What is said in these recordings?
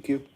Thank you.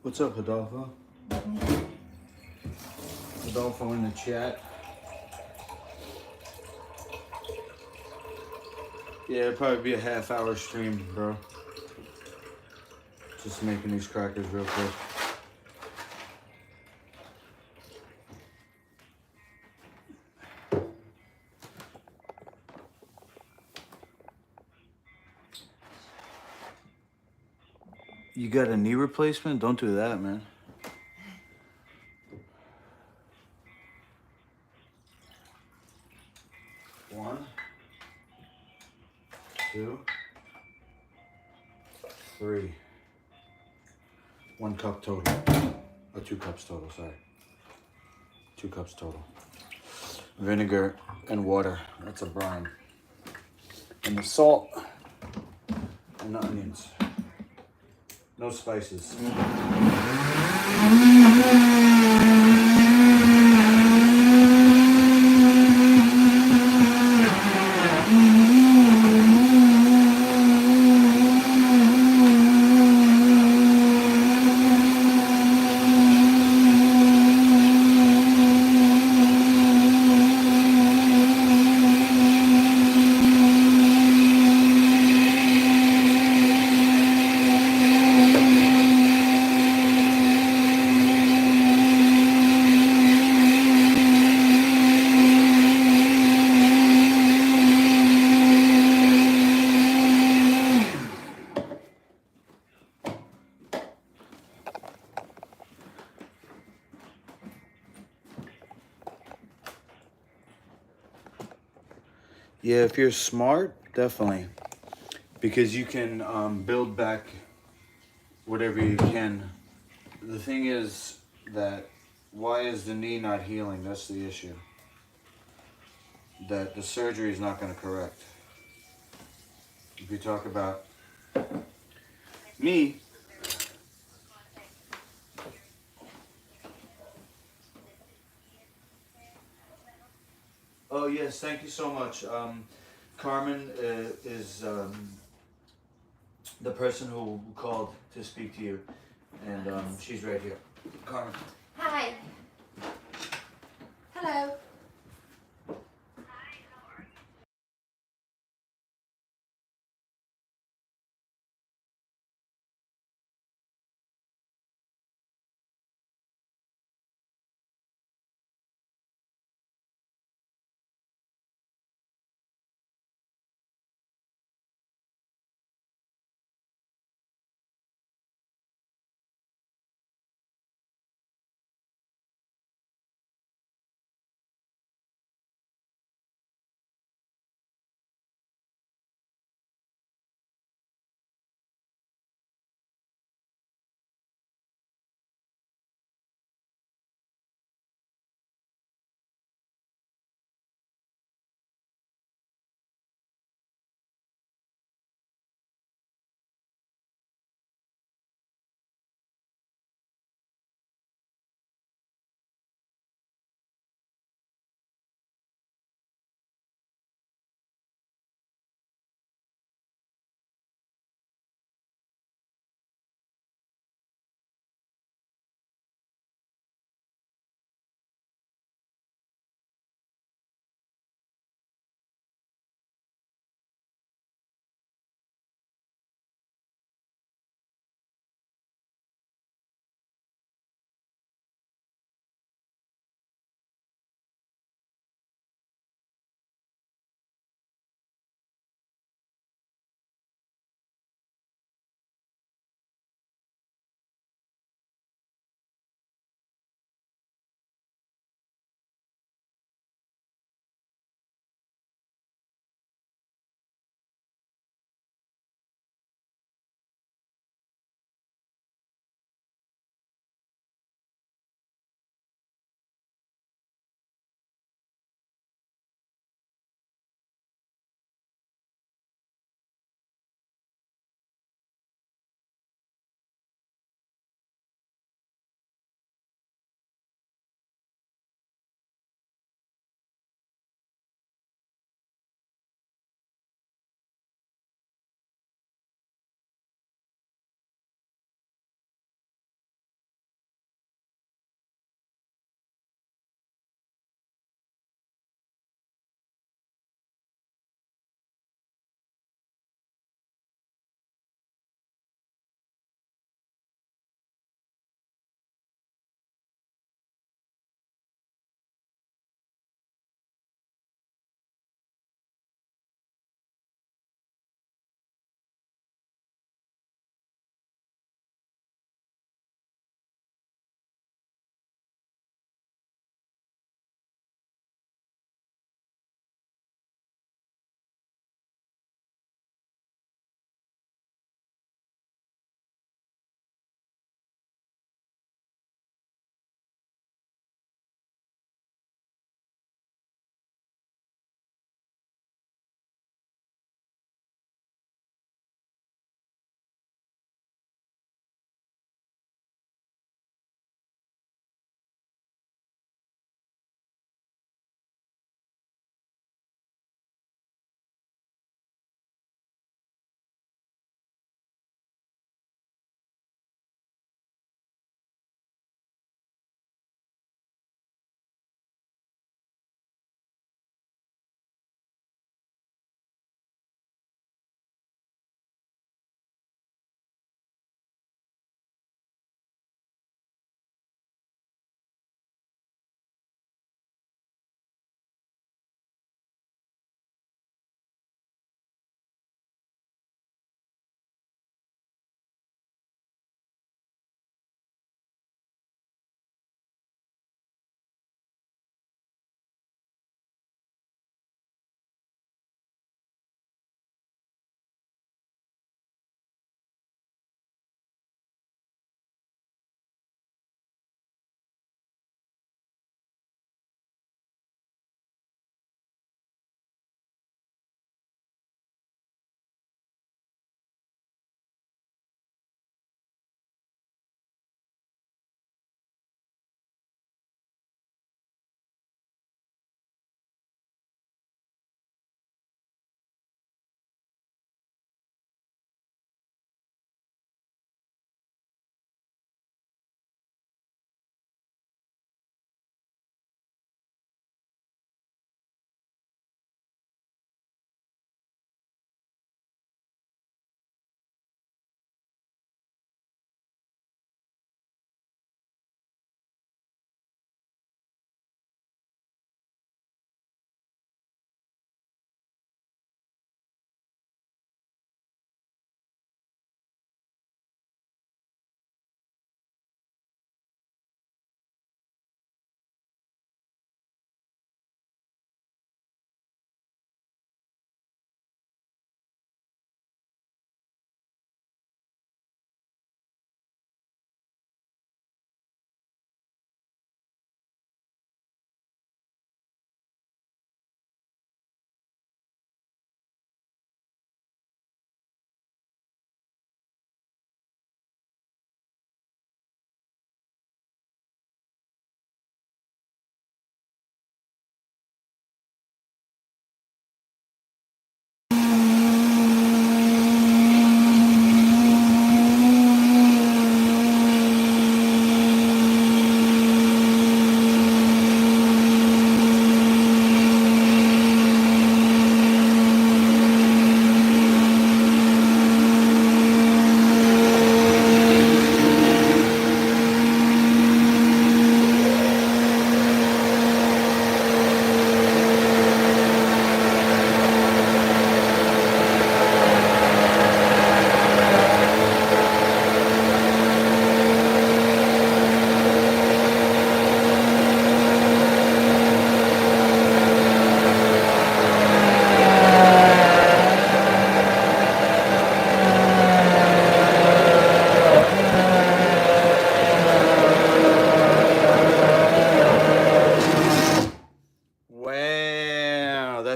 What's up, Adolfo? Adolfo in the chat. Yeah, it'll probably be a half-hour stream, bro. Just making these crackers real quick. You got a knee replacement? Don't do that, man. One, two, three. 1 cup total. Or 2 cups total, sorry. 2 cups total. Vinegar and water. That's a brine. And the salt and the onions. No spices. Yeah, if you're smart, definitely. Because you can build back whatever you can. The thing is that why is the knee not healing? That's the issue. That the surgery is not going to correct. If you talk about me, oh yes, thank you so much. Carmen is the person who called to speak to you, and she's right here. Carmen. Hi. Hello.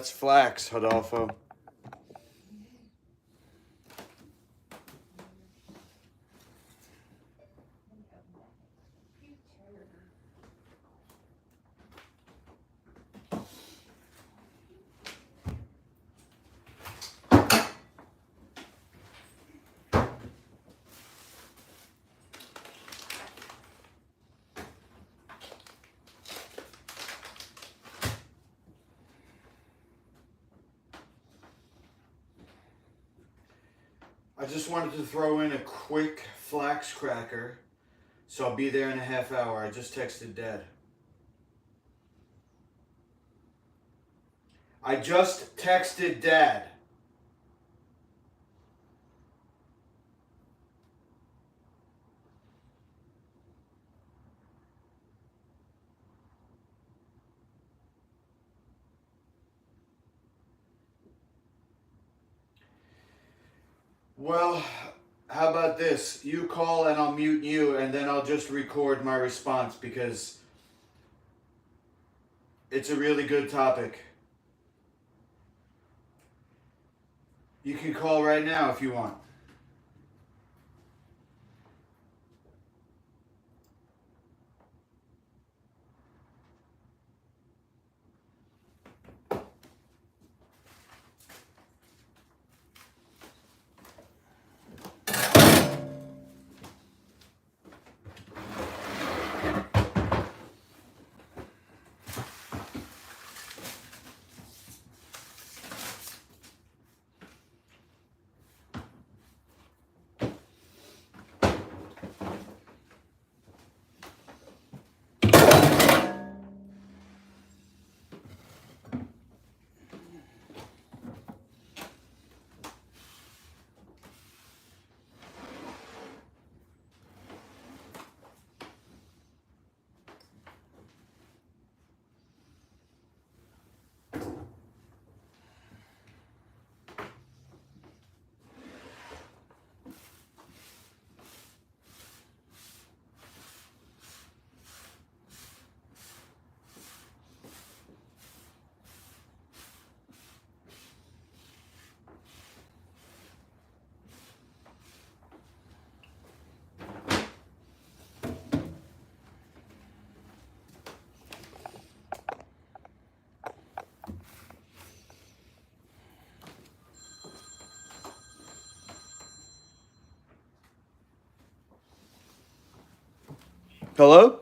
that's flax, Rodolfo. I just wanted to throw in a quick flax cracker, so I'll be there in a half hour. I just texted Dad. I just texted Dad. Well, how about this? You call and I'll mute you, and then I'll just record my response because it's a really good topic. You can call right now if you want. Hello?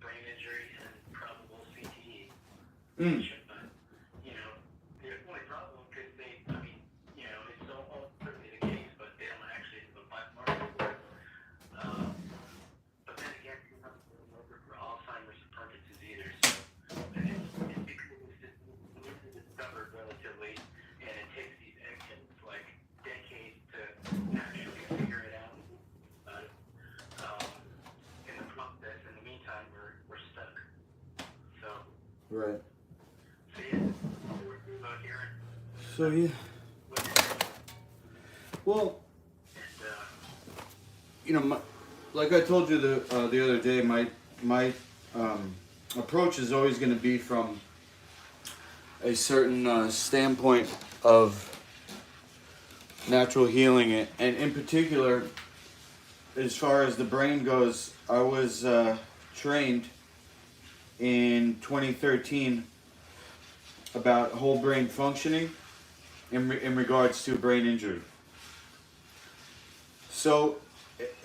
Brain injury and probable CTE. Mm. You know, the only problem because they, I mean, you know, it's so certainly the case, but they don't actually, the biomarkers So yeah. Well, you know, like I told you the other day, my approach is always going to be from a certain standpoint of natural healing, and in particular, as far as the brain goes, I was trained in 2013 about whole brain functioning in regards to brain injury. So,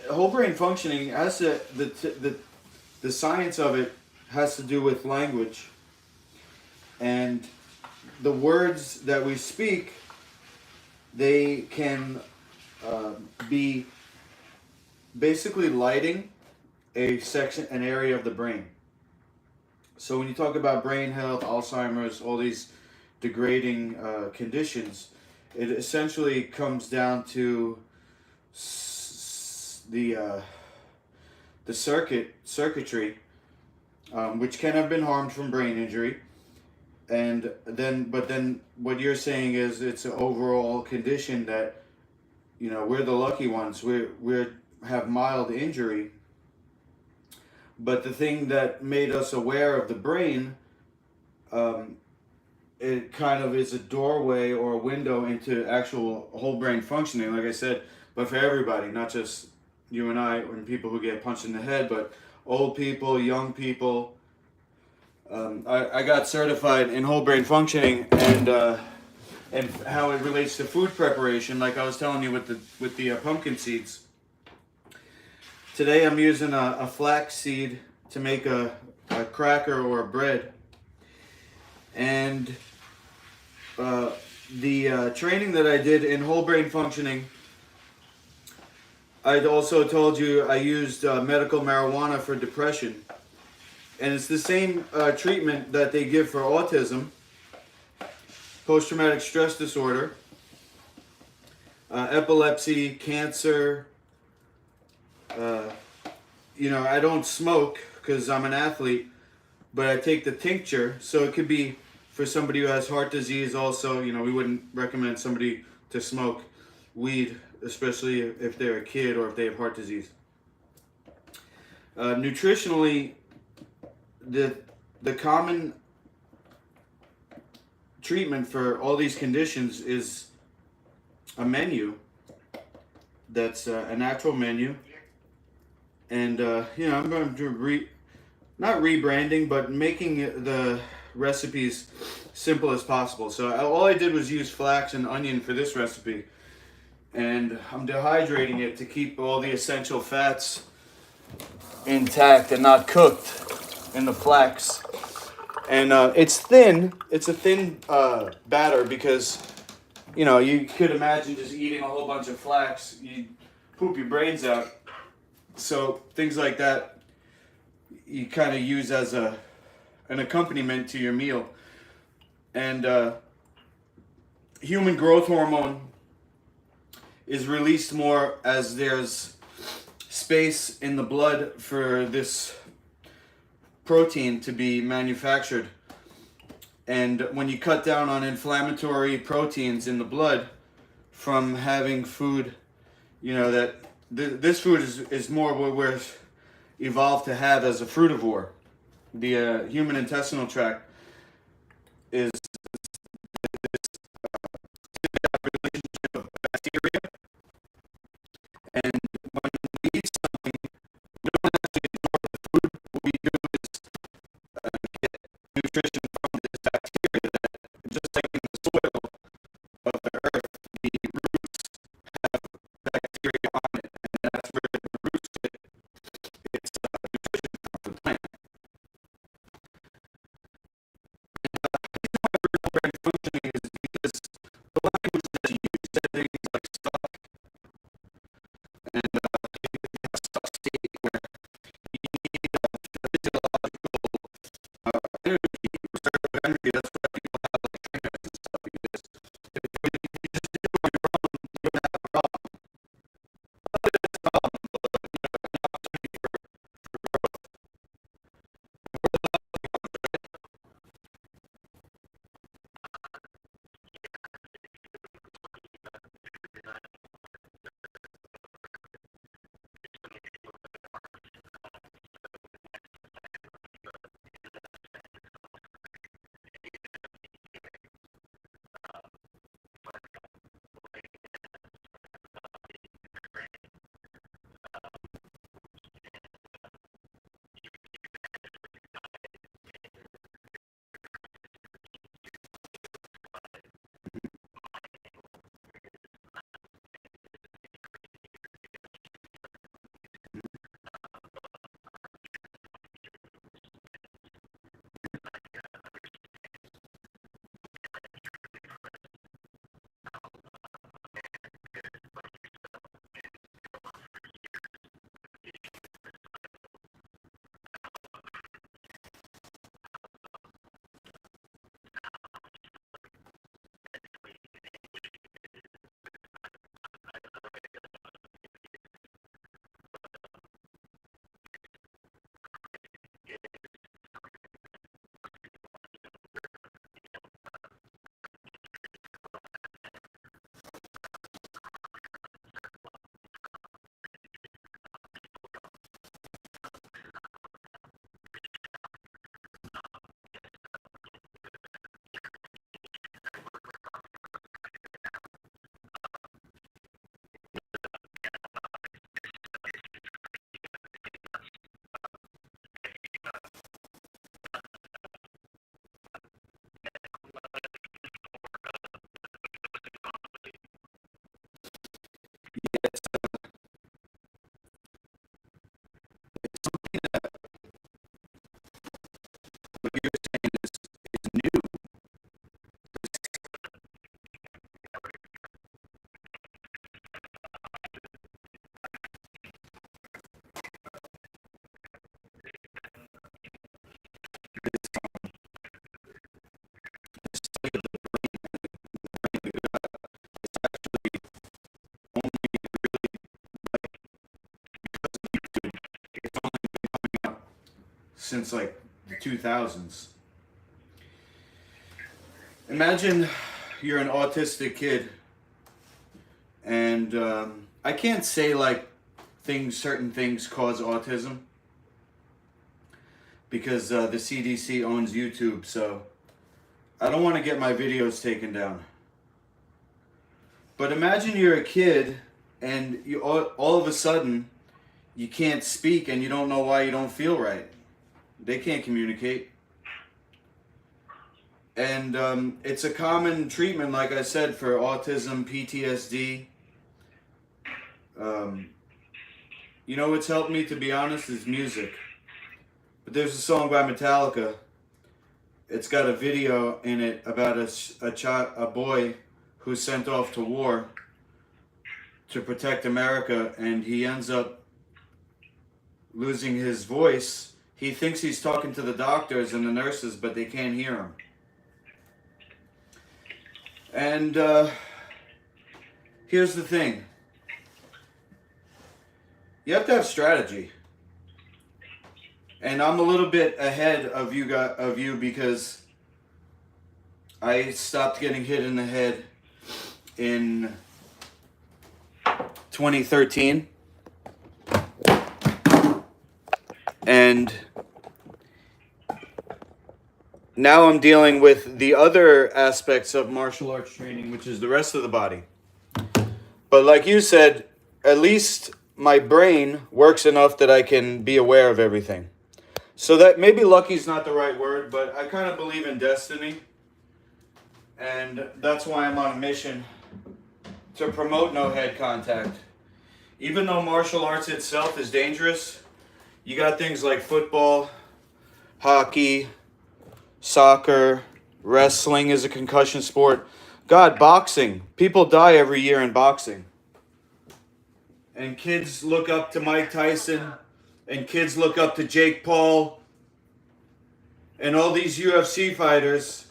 whole brain functioning has to the science of it has to do with language, and the words that we speak, they can be basically lighting an area of the brain. So when you talk about brain health, Alzheimer's, all these degrading conditions, it essentially comes down to the circuitry, which can have been harmed from brain injury, but then what you're saying is it's an overall condition that, you know, we're the lucky ones. We have mild injury, but the thing that made us aware of the brain, it kind of is a doorway or a window into actual whole brain functioning, like I said, but for everybody, not just you and I, and people who get punched in the head, but old people, young people. I got certified in whole brain functioning and how it relates to food preparation, like I was telling you with the pumpkin seeds. Today I'm using a flax seed to make a cracker or a bread. And the training that I did in whole brain functioning, I'd also told you I used medical marijuana for depression. And it's the same treatment that they give for autism, post-traumatic stress disorder, epilepsy, cancer. You know, I don't smoke because I'm an athlete, but I take the tincture, so it could be for somebody who has heart disease also. You know, we wouldn't recommend somebody to smoke weed, especially if they're a kid or if they have heart disease. Nutritionally, the common treatment for all these conditions is a menu that's a natural menu. And, you know, I'm going to not rebranding, but making the recipes simple as possible. So all I did was use flax and onion for this recipe. And I'm dehydrating it to keep all the essential fats intact and not cooked in the flax. And it's thin. It's a thin batter because, you know, you could imagine just eating a whole bunch of flax. You poop your brains out. So things like that you kind of use as an accompaniment to your meal. And human growth hormone is released more as there's space in the blood for this protein to be manufactured. And when you cut down on inflammatory proteins in the blood from having food, you know, that this food is more what we're evolved to have as a frutivore. The human intestinal tract is this relationship of bacteria, and when we eat something, we don't actually ignore the food. What we do is get nutrition from this bacteria that, just like in the soil of the earth, the roots have bacteria on it, and that's where the roots get its nutrition from the plant. And, since like the 2000s. Imagine you're an autistic kid, and I can't say like certain things cause autism because the CDC owns YouTube, so I don't want to get my videos taken down. But imagine you're a kid and you all of a sudden you can't speak and you don't know why you don't feel right. They can't communicate. And it's a common treatment, like I said, for autism, PTSD. You know what's helped me, to be honest, is music. But there's a song by Metallica. It's got a video in it about a boy who's sent off to war to protect America, and he ends up losing his voice. He thinks he's talking to the doctors and the nurses, but they can't hear him. And here's the thing. You have to have strategy. And I'm a little bit ahead of you because I stopped getting hit in the head in 2013. And now I'm dealing with the other aspects of martial arts training, which is the rest of the body. But like you said, at least my brain works enough that I can be aware of everything. So that maybe lucky's not the right word, but I kind of believe in destiny. And that's why I'm on a mission to promote no head contact. Even though martial arts itself is dangerous, you got things like football, hockey, soccer, wrestling is a concussion sport. God, boxing. People die every year in boxing. And kids look up to Mike Tyson, and kids look up to Jake Paul, and all these UFC fighters.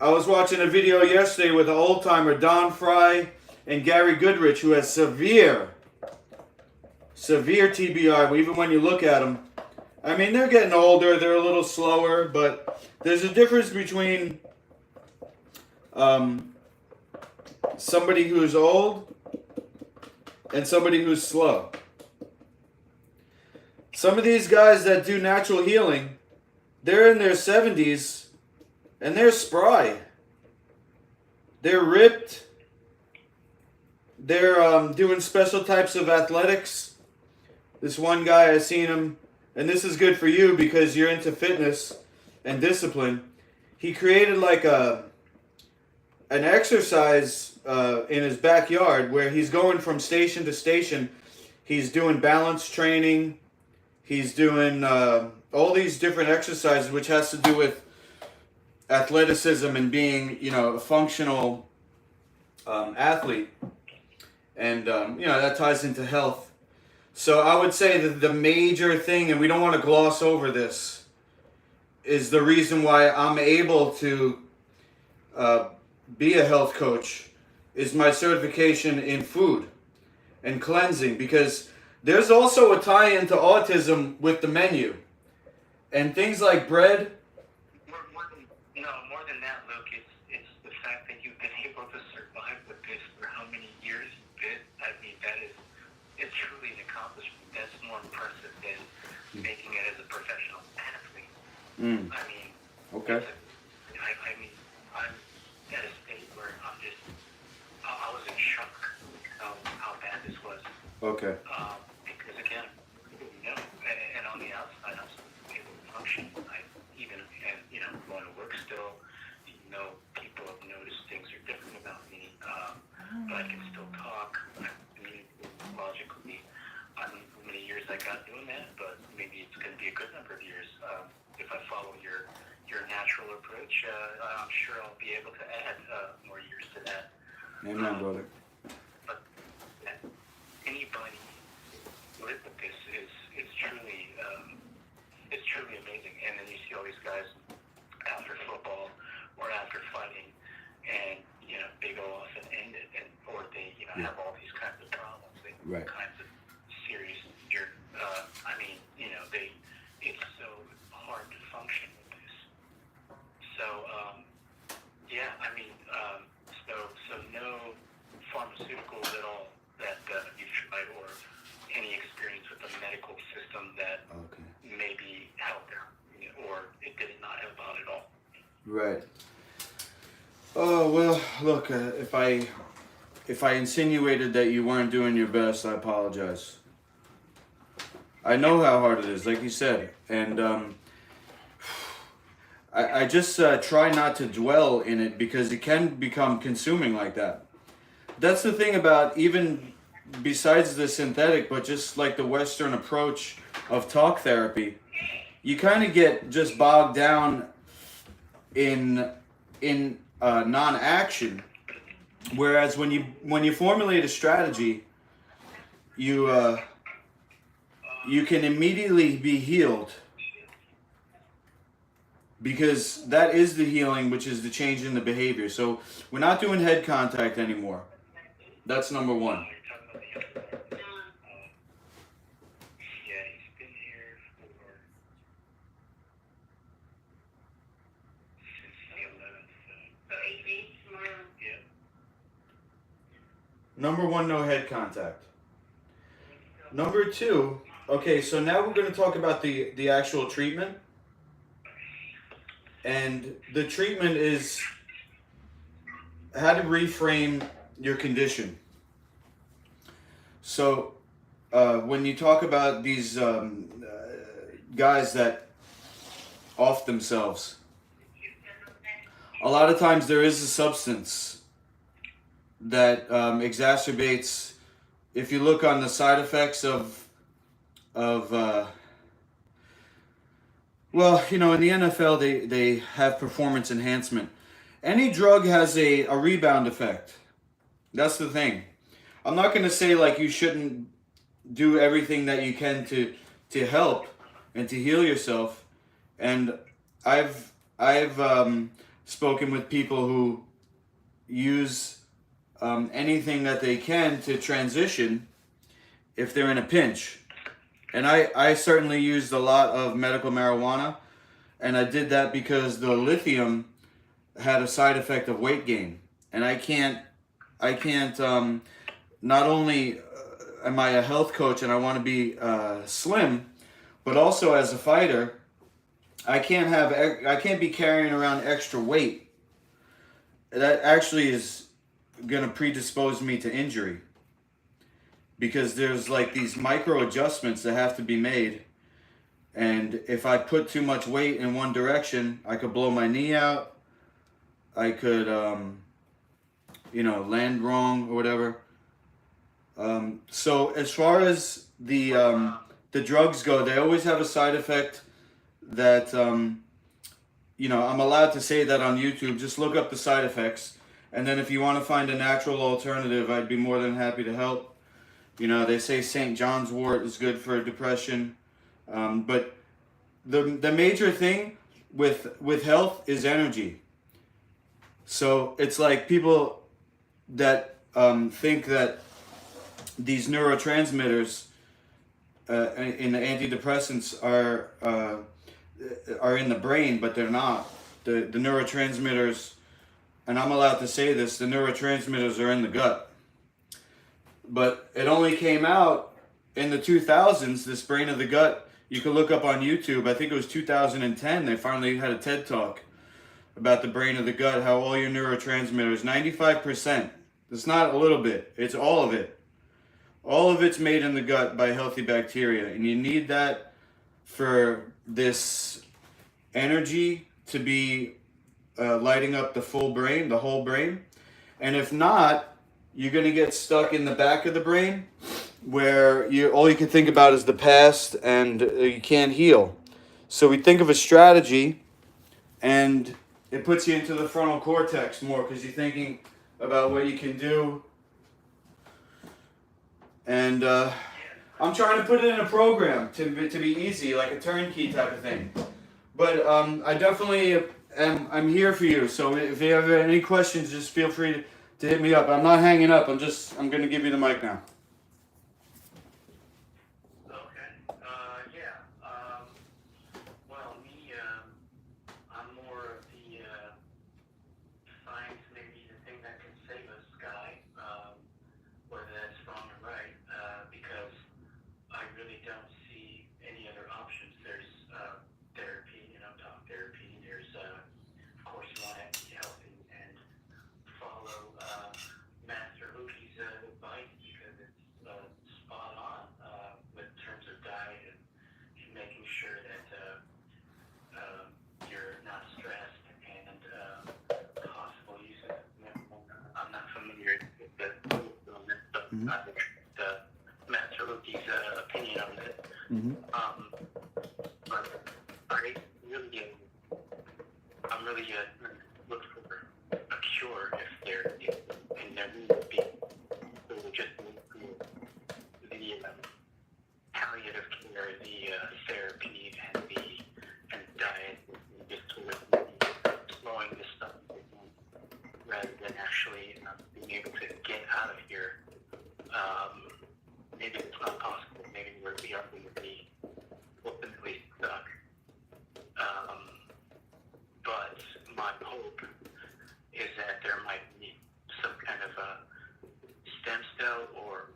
I was watching a video yesterday with an old-timer, Don Fry and Gary Goodrich, who has severe TBI, even when you look at them. I mean, they're getting older, they're a little slower, but there's a difference between somebody who's old and somebody who's slow. Some of these guys that do natural healing, they're in their 70s and they're spry. They're ripped. They're doing special types of athletics. This one guy, I seen him, and this is good for you because you're into fitness and discipline. He created like an exercise in his backyard where he's going from station to station. He's doing balance training. He's doing all these different exercises, which has to do with athleticism and being, a functional athlete. And, that ties into health. So I would say that the major thing, and we don't want to gloss over this, is the reason why I'm able to be a health coach is my certification in food and cleansing, because there's also a tie-in to autism with the menu. And things like bread. More than that, Luke, it's the fact that you've been able to survive with this for how many years you've been. I mean, it's truly an accomplishment. That's more impressive than making it as a professional athlete. I mean, okay. I'm at a state where I was in shock how bad this was. Okay. Because again, and on the outside, I was able to function. Going to work still. People have noticed things are different about me, but I can still talk. I communicate logically. I don't know how many years I got doing that, but maybe it's going to be a good number of years. If I follow your natural approach, I'm sure I'll be able to add more years to that. Amen, brother. But anybody live with this it's truly amazing. And then you see all these guys after football or after fighting, and they go off and end it, or they have all these kinds of problems, kinds of serious. It's so at all that you've tried, or any experience with the medical system that maybe helped out, or it did not help out at all? Right. Oh well, look. If I insinuated that you weren't doing your best, I apologize. I know how hard it is, like you said, and I just try not to dwell in it because it can become consuming like that. That's the thing about, even besides the synthetic, but just like the Western approach of talk therapy, you kind of get just bogged down in non-action. Whereas when you formulate a strategy, you can immediately be healed, because that is the healing, which is the change in the behavior. So we're not doing head contact anymore. That's number one. Number one, no head contact. Number two, okay, so now we're going to talk about the actual treatment. And the treatment is how to reframe your condition. So when you talk about these guys that off themselves, a lot of times there is a substance that exacerbates. If you look on the side effects of well, in the NFL they have performance enhancement. Any drug has a rebound effect. That's the thing. I'm not going to say like you shouldn't do everything that you can to help and to heal yourself. And I've spoken with people who use anything that they can to transition if they're in a pinch. And I certainly used a lot of medical marijuana, and I did that because the lithium had a side effect of weight gain. And I can't not only am I a health coach and I want to be slim, but also as a fighter, I can't be carrying around extra weight. That actually is going to predispose me to injury, because there's like these micro adjustments that have to be made, and if I put too much weight in one direction, I could blow my knee out, I could land wrong or whatever. So as far as the drugs go, they always have a side effect that I'm allowed to say that on YouTube. Just look up the side effects. And then if you want to find a natural alternative, I'd be more than happy to help. They say St. John's wort is good for depression. But the major thing with health is energy. So it's like people that think that these neurotransmitters in the antidepressants are in the brain, but they're not. The neurotransmitters, and I'm allowed to say this, the neurotransmitters are in the gut. But it only came out in the 2000s, this brain of the gut. You can look up on YouTube, I think it was 2010, they finally had a TED Talk about the brain of the gut, how all your neurotransmitters, 95%, it's not a little bit, it's all of it. All of it's made in the gut by healthy bacteria, and you need that for this energy to be lighting up the full brain, the whole brain. And if not, you're going to get stuck in the back of the brain where all you can think about is the past, and you can't heal. So we think of a strategy, and it puts you into the frontal cortex more because you're thinking about what you can do. And I'm trying to put it in a program to be easy, like a turnkey type of thing. But I definitely I'm here for you. So if you have any questions, just feel free to hit me up. I'm not hanging up. I'm going to give you the mic now. Okay. Well, me, I'm more of the science, maybe the thing that can save us guy. Whether I respect Matt Cerulli's opinion on it. But I really, I'm really looking for a cure if there is, and there needs to be. So we just need the palliative care, the therapy, and the diet, just sort of slowing this stuff down rather than actually being able to get out of here. Maybe it's not possible. Maybe we are going to be ultimately stuck. But my hope is that there might be some kind of a stem cell or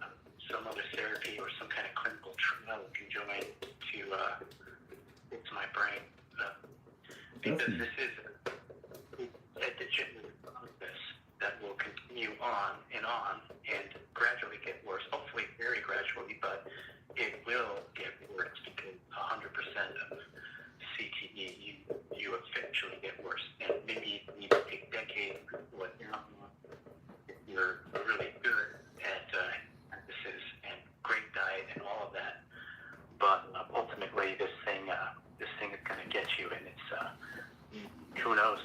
some other therapy or some kind of clinical trial we can join to fix my brain. Because this is a degenerative process that will continue on and gradually get worse, hopefully very gradually, but it will get worse because 100% of CTE, you eventually get worse. And maybe you need to take decades before if you're really good at emphasis and great diet and all of that. But ultimately, this thing is going to get you, and it's who knows?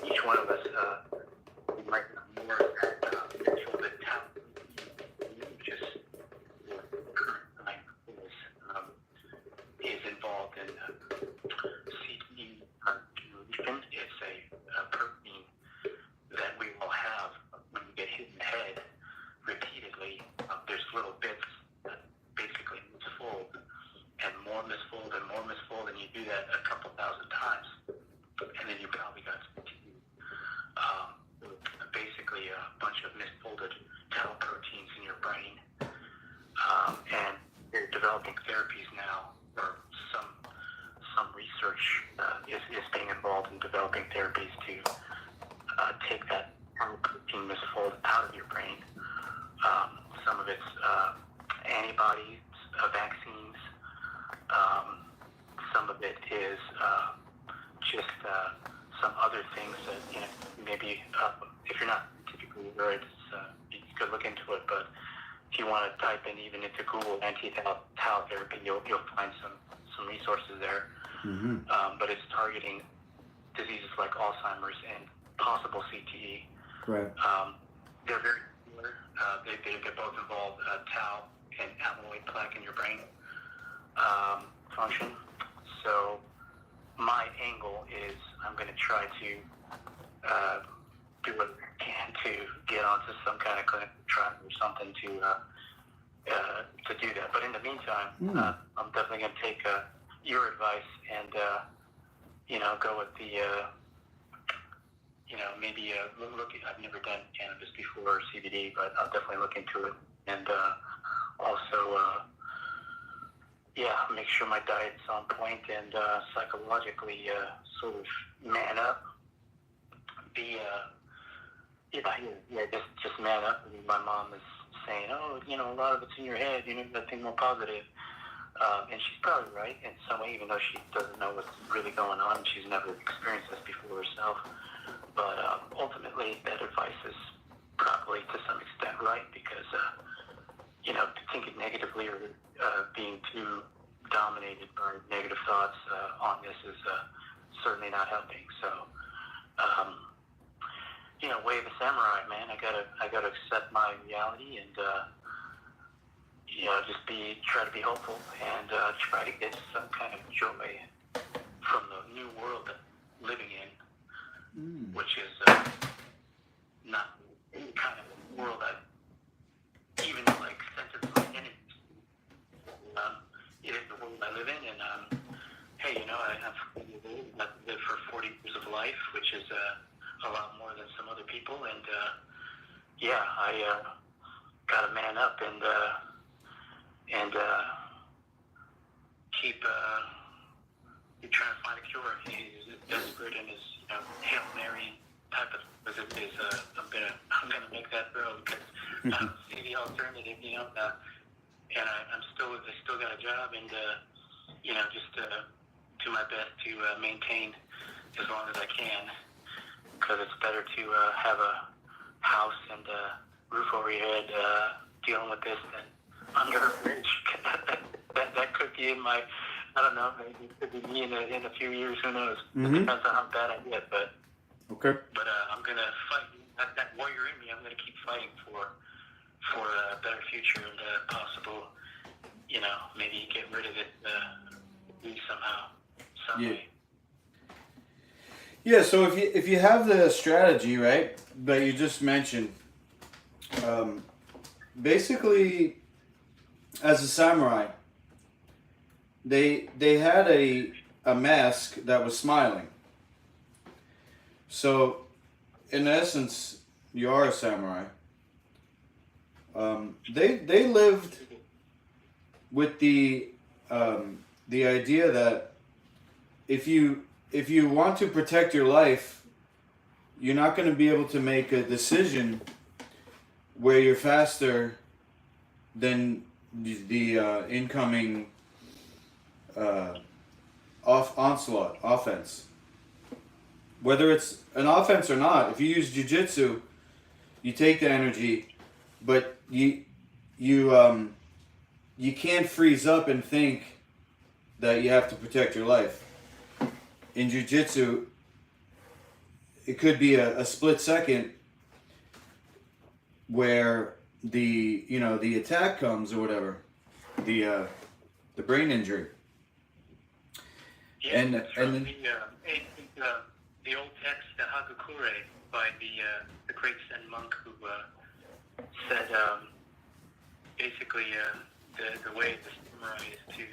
Each one of us might know more of that mental mentality, which is what current science is involved in. CTE accumulation is a protein that we will have when we get hit in the head repeatedly. There's little bits that basically misfold and more misfold and more misfold, and you do that a couple thousand times, and then you probably got CTE. Basically a bunch of misfolded tau proteins in your brain, and they're developing therapies now, or some research is being involved in developing therapies to take that tau protein misfold out of your brain. Some of it's antibodies, vaccines. Some of it is just some other things that, maybe if you're not typically aware, you could look into it, but if you want to type in even into Google anti-tau therapy, you'll find some resources there. But it's targeting diseases like Alzheimer's and possible CTE. Right. They're very similar. They both involve tau and amyloid plaque in your brain function. So my angle is I'm going to try to do what I can to get onto some kind of clinical trial or something to do that. But in the meantime, I'm definitely going to take your advice and go with the maybe look. I've never done cannabis before or CBD, but I'll definitely look into it and also. Make sure my diet's on point and psychologically sort of man up. Just man up. I mean, my mom is saying, a lot of it's in your head. You need to think more positive. And she's probably right in some way, even though she doesn't know what's really going on. She's never experienced this before herself. But ultimately, that advice is probably to some extent right because, thinking negatively or being too dominated by negative thoughts on this is certainly not helping. So, way of the samurai, man. I gotta accept my reality and just try to be hopeful and try to get some kind of joy from the new world that I'm living in, which is not any kind of world I even sentence my enemies. It is the world I live in, and hey, I've lived for 40 years of life, which is a lot more than some other people, and I gotta man up and keep trying to find a cure. He's desperate and his Hail Mary type of is I'm gonna make that road because I don't see the alternative, and I still got a job and just do my best to maintain as long as I can because it's better to have a house and roof over your head, dealing with this, and under a bridge. that could be in my, I don't know, maybe it could be me in a few years, who knows. It depends on how bad I get, but Okay. But I'm going to fight. That warrior in me, I'm going to keep fighting for a better future and possible, maybe get rid of it somehow, some way. Yeah, so if you have the strategy, right, that you just mentioned, basically, as a samurai, they had a mask that was smiling. So, in essence, you are a samurai. They lived with the idea that if you want to protect your life, you're not going to be able to make a decision where you're faster than the incoming offense. Whether it's an offense or not, if you use jiu-jitsu, you take the energy, but you can't freeze up and think that you have to protect your life. In jiu-jitsu, it could be a split second where the attack comes or whatever, the brain injury. Yeah, and then the old text, the Hagakure, by the great Zen monk who said basically the way the samurai is to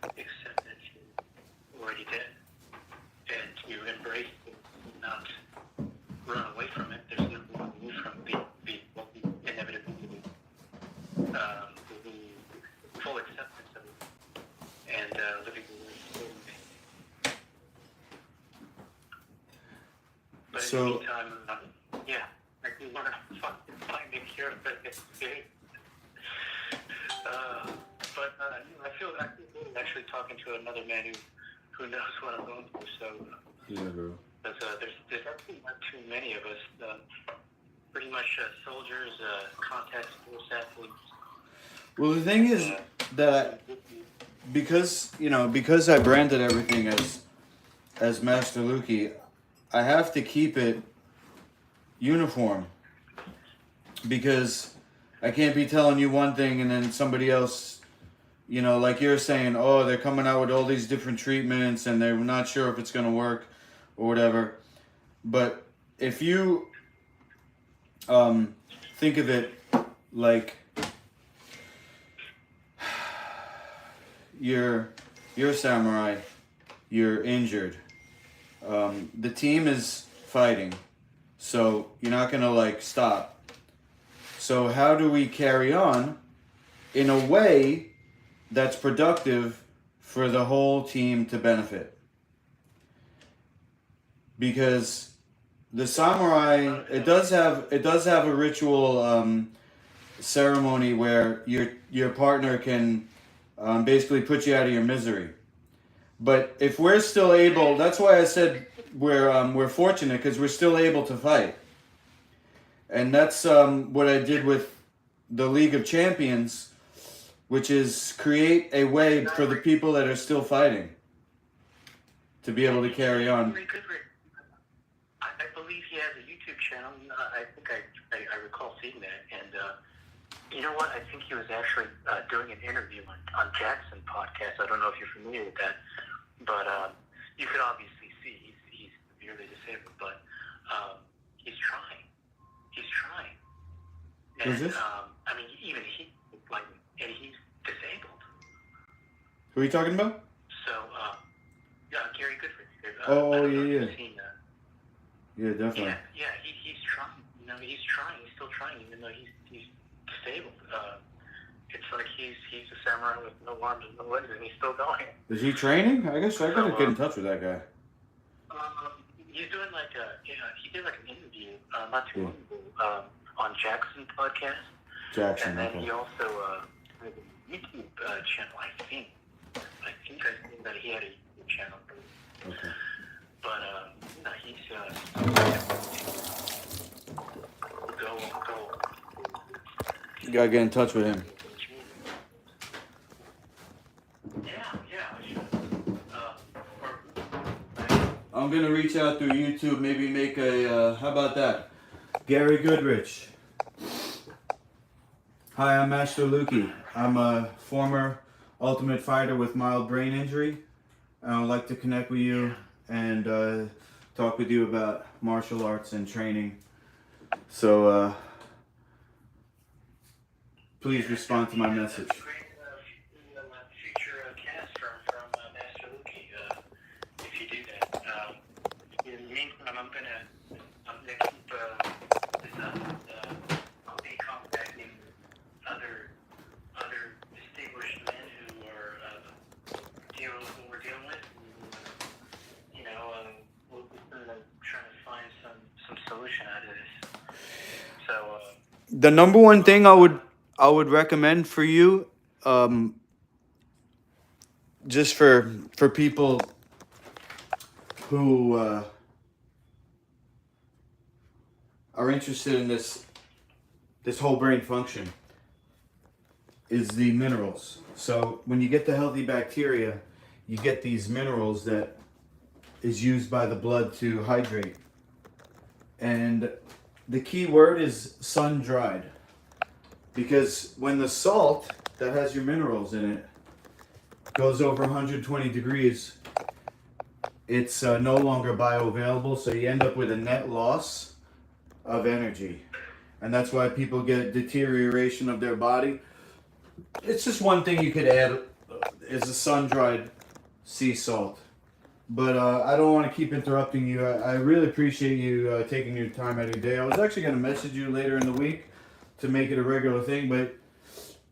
accept that you're already dead and to embrace it, not run away from it. There's no running away from the inevitability, the full acceptance of it, and living the way it's living. But in the meantime, I do want to find a cure for this thing. But I feel good actually talking to another man who knows what I'm going through. So there's actually not too many of us. Pretty much soldiers, contact sports athletes. Well, the thing is that because I branded everything as Master Luki, I have to keep it uniform because I can't be telling you one thing and then somebody else, like you're saying, oh, they're coming out with all these different treatments and they're not sure if it's going to work or whatever. But if you think of it like you're a samurai, you're injured. The team is fighting, so you're not gonna stop. So how do we carry on in a way that's productive for the whole team to benefit? Because the samurai, it does have a ritual ceremony where your partner can basically put you out of your misery. But if we're still able, that's why I said we're fortunate because we're still able to fight. And that's what I did with the League of Champions, which is create a way for the people that are still fighting to be able to carry on. I believe he has a YouTube channel. I think I recall seeing that. And you know what? I think he was actually doing an interview on Jackson podcast. I don't know if you're familiar with that. But you could obviously see he's severely disabled, but he's trying. He's trying. And, Who's this? I mean, even he's disabled. Who are you talking about? So, Gary Goodford. Yeah. Yeah, definitely. Yeah, he's trying. He's trying. He's still trying, even though he's disabled. It's like he's a samurai with no arms and no legs, and he's still going. Is he training? I guess I gotta get in touch with that guy. He's doing he did an interview not too long ago on Jackson podcast. Jackson, and then okay. he also has a YouTube channel. I think I seen that he had a YouTube channel. Okay. But he's go You gotta get in touch with him. Yeah, I should. I'm gonna reach out through YouTube, maybe make a, how about that? Gary Goodrich. Hi, I'm Master Lukey. I'm a former Ultimate Fighter with mild brain injury. And I'd like to connect with you and talk with you about martial arts and training. So please respond to my message. Great future cast from Master Lukey, if you do that. In the meantime, I'm gonna keep this up. I'll be contacting other distinguished men who are dealing with what we're dealing with. You know, we'll be trying to find some solution out of this. So. The number one thing I would recommend for you, just for people who are interested in this whole brain function, is the minerals. So when you get the healthy bacteria, you get these minerals that is used by the blood to hydrate. And the key word is sun-dried. Because when the salt that has your minerals in it goes over 120 degrees, it's no longer bioavailable, so you end up with a net loss of energy. And that's why people get deterioration of their body. It's just one thing you could add is a sun-dried sea salt. But I don't want to keep interrupting you. I really appreciate you taking your time out of your day. I was actually going to message you later in the week to make it a regular thing, but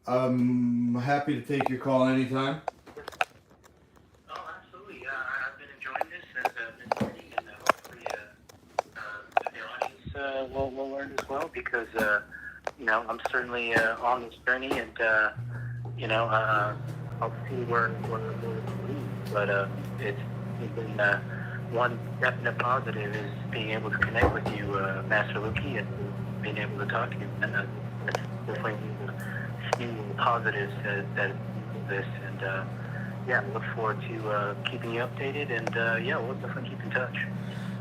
I'm happy to take your call anytime. Oh, absolutely. I've been enjoying this and learning, and hopefully the audience will learn as well, because you know, I'm certainly on this journey, and you know, I'll see where it leads. But it's been one definite positive is being able to connect with you, Master Lukey, and being able to talk to you, and that's definitely a few positives that this, and yeah, look forward to keeping you updated, and yeah, we'll definitely keep in touch.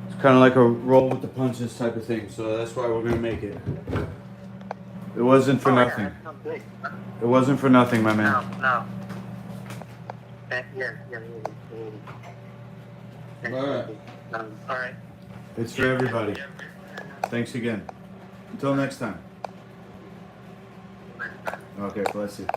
It's kind of like a roll with the punches type of thing, so that's why we're going to make it. It wasn't for nothing. Yeah, that sounds great. It wasn't for nothing, my man. No. Yeah. All right. All right. It's for everybody. Thanks again. Until next time. Okay, bless you.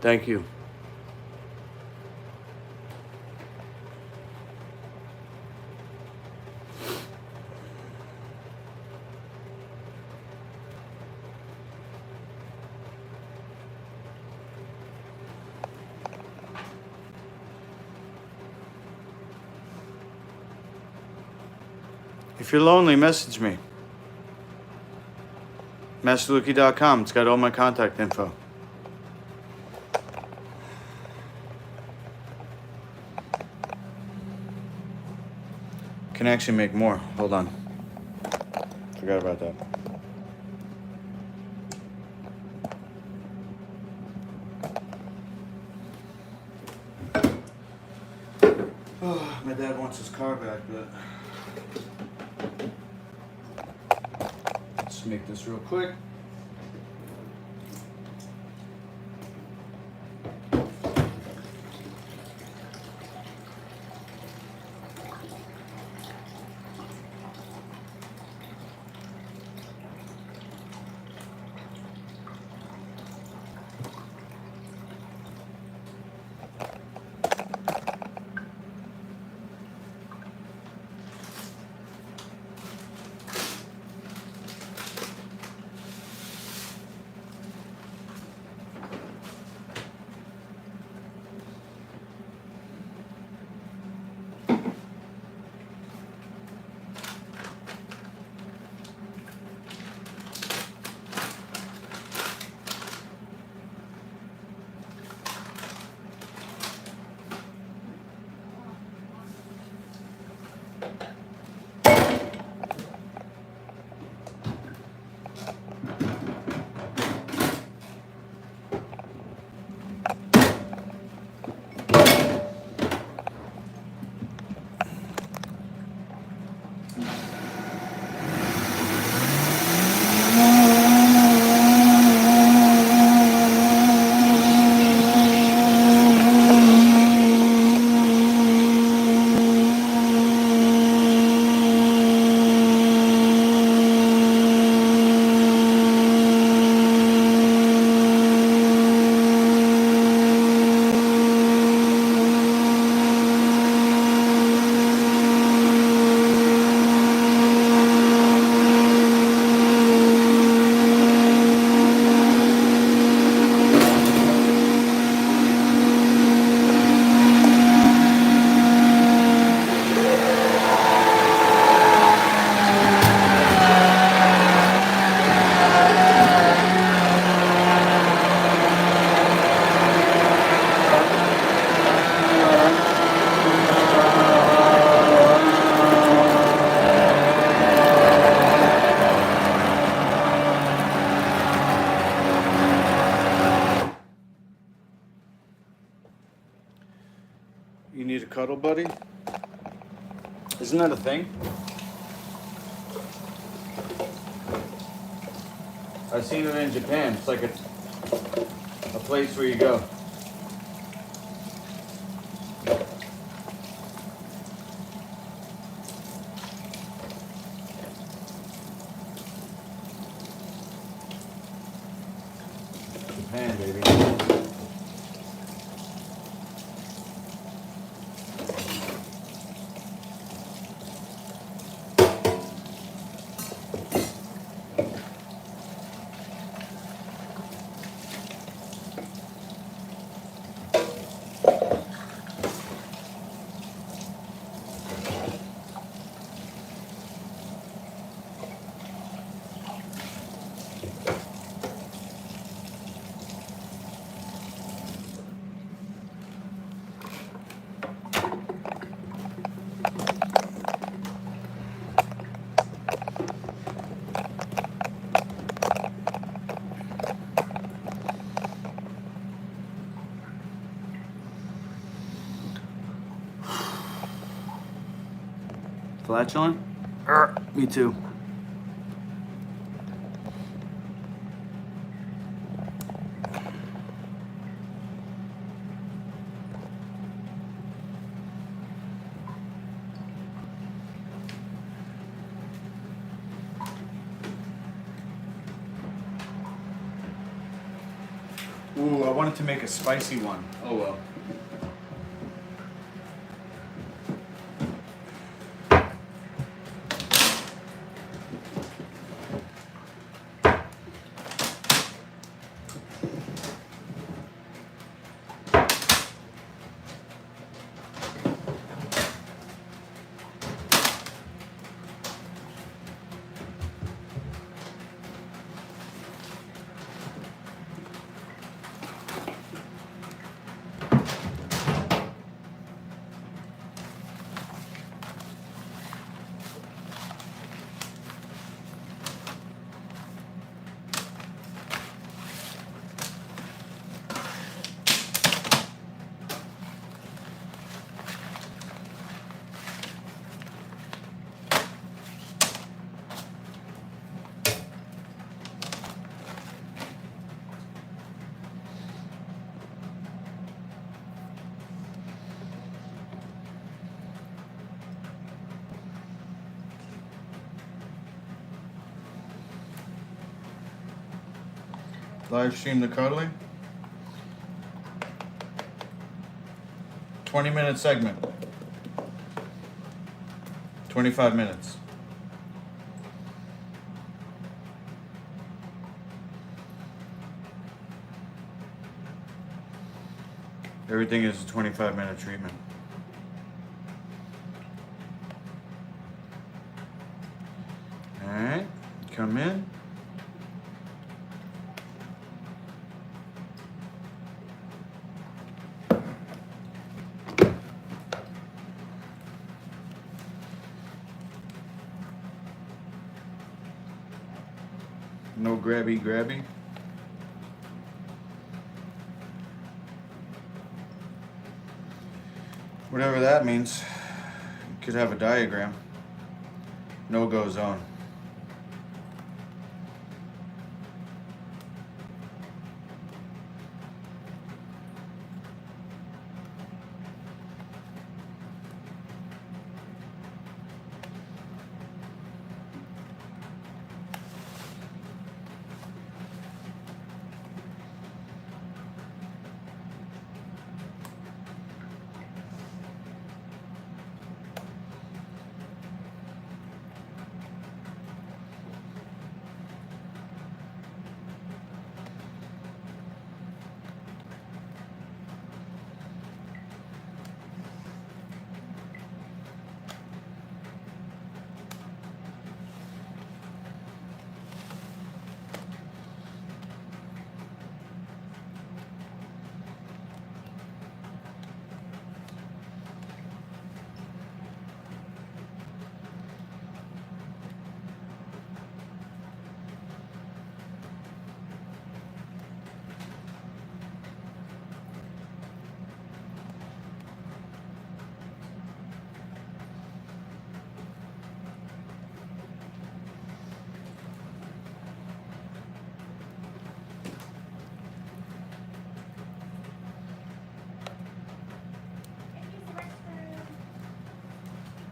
Thank you. If you're lonely, message me. MasterLuki.com. It's got all my contact info. Can actually make more. Hold on. Forgot about that. Oh, my dad wants his car back, but let's make this real quick. You need a cuddle buddy? Isn't that a thing? I've seen it in Japan. It's like a place where you go. Japan, baby. Flatulent? Me too. Ooh, I wanted to make a spicy one. Oh well. live stream the cuddling. 20-minute segment. 25 minutes. Everything is a 25-minute treatment. Alright, come in. No grabby grabby. Whatever that means. You could have a diagram. No-go zone.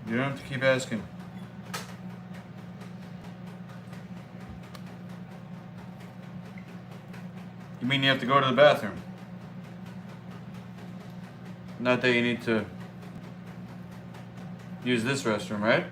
You don't have to keep asking. You mean you have to go to the bathroom? Not that you need to use this restroom, right?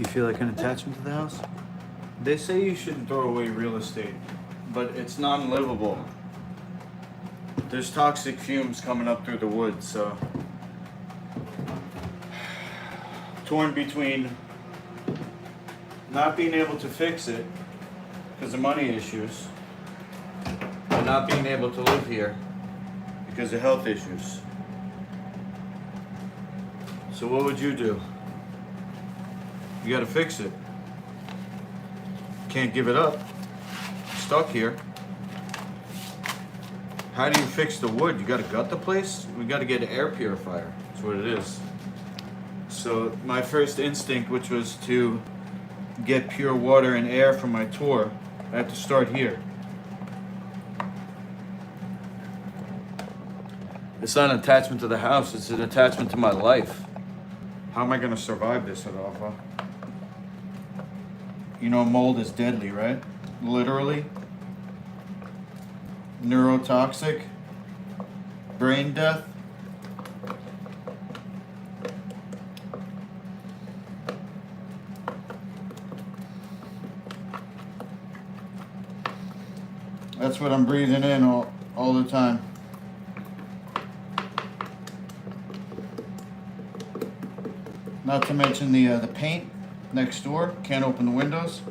You feel like an attachment to the house? They say you shouldn't throw away real estate, but it's non-livable. there's toxic fumes coming up through the wood, so torn between not being able to fix it because of money issues and not being able to live here because of health issues. So what would you do? You gotta fix it. Can't give it up. Stuck here. How do you fix the wood? You gotta gut the place? We gotta get an air purifier. That's what it is. So my first instinct, which was to get pure water and air from my tour, I had to start here. It's not an attachment to the house, it's an attachment to my life. How am I gonna survive this, Adolfo? You know mold is deadly, right? Literally. Neurotoxic. Brain death. That's what I'm breathing in all the time. Not to mention the paint next door. Can't open the windows.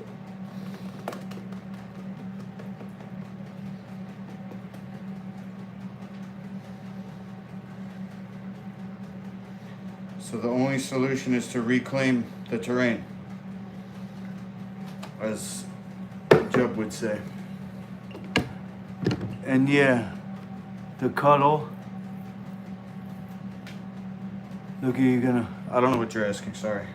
So the only solution is to reclaim the terrain, as Jub would say. And yeah, the cuddle. Look, are you gonna... I don't know what you're asking, sorry.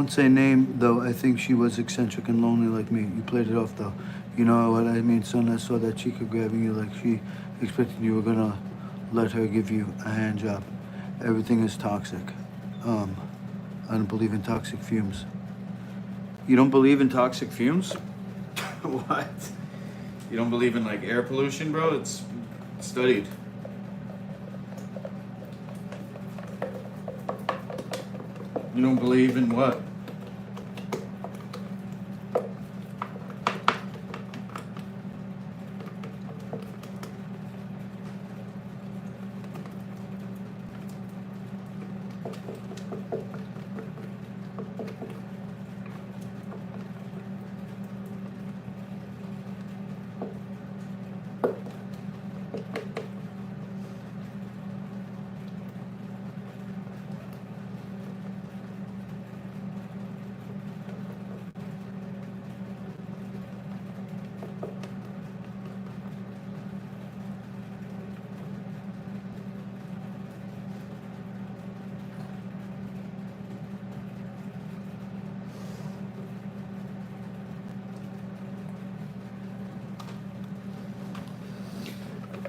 won't say name, though I think she was eccentric and lonely like me. You played it off, though. You know what I mean, son? I saw that chica grabbing you like she expected you were gonna let her give you a hand job. Everything is toxic. I don't believe in toxic fumes. You don't believe in toxic fumes? What? You don't believe in like air pollution, bro? It's studied. You don't believe in what?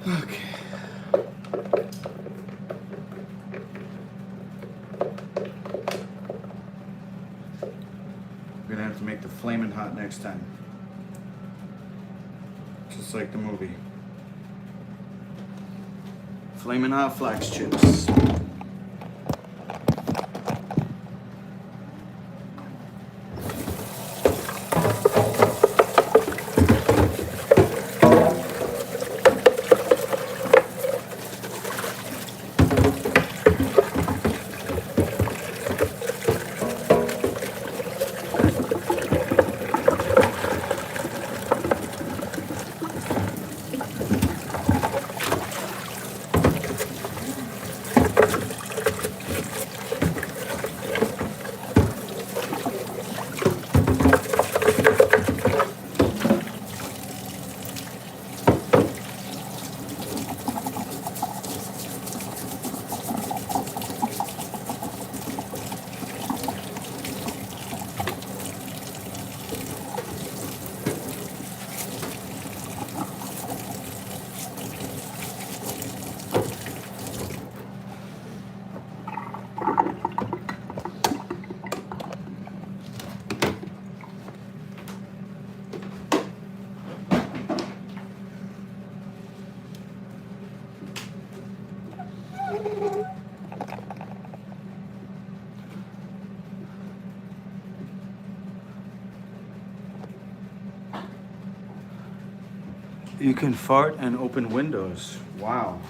Okay. We're gonna have to make the flaming hot next time. Just like the movie. Flaming hot flax chips. You can fart and open windows. Wow.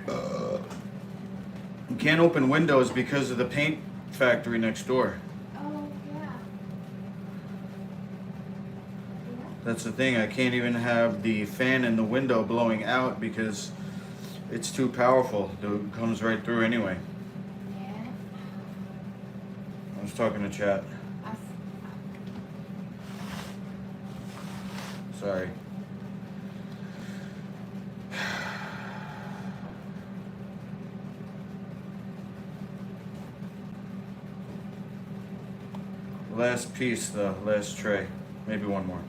You can't open windows because of the paint factory next door. Oh, yeah. That's the thing. I can't even have the fan in the window blowing out because it's too powerful. It comes right through anyway. Yeah. I was talking to chat. Sorry. Last piece, the last tray. Maybe one more.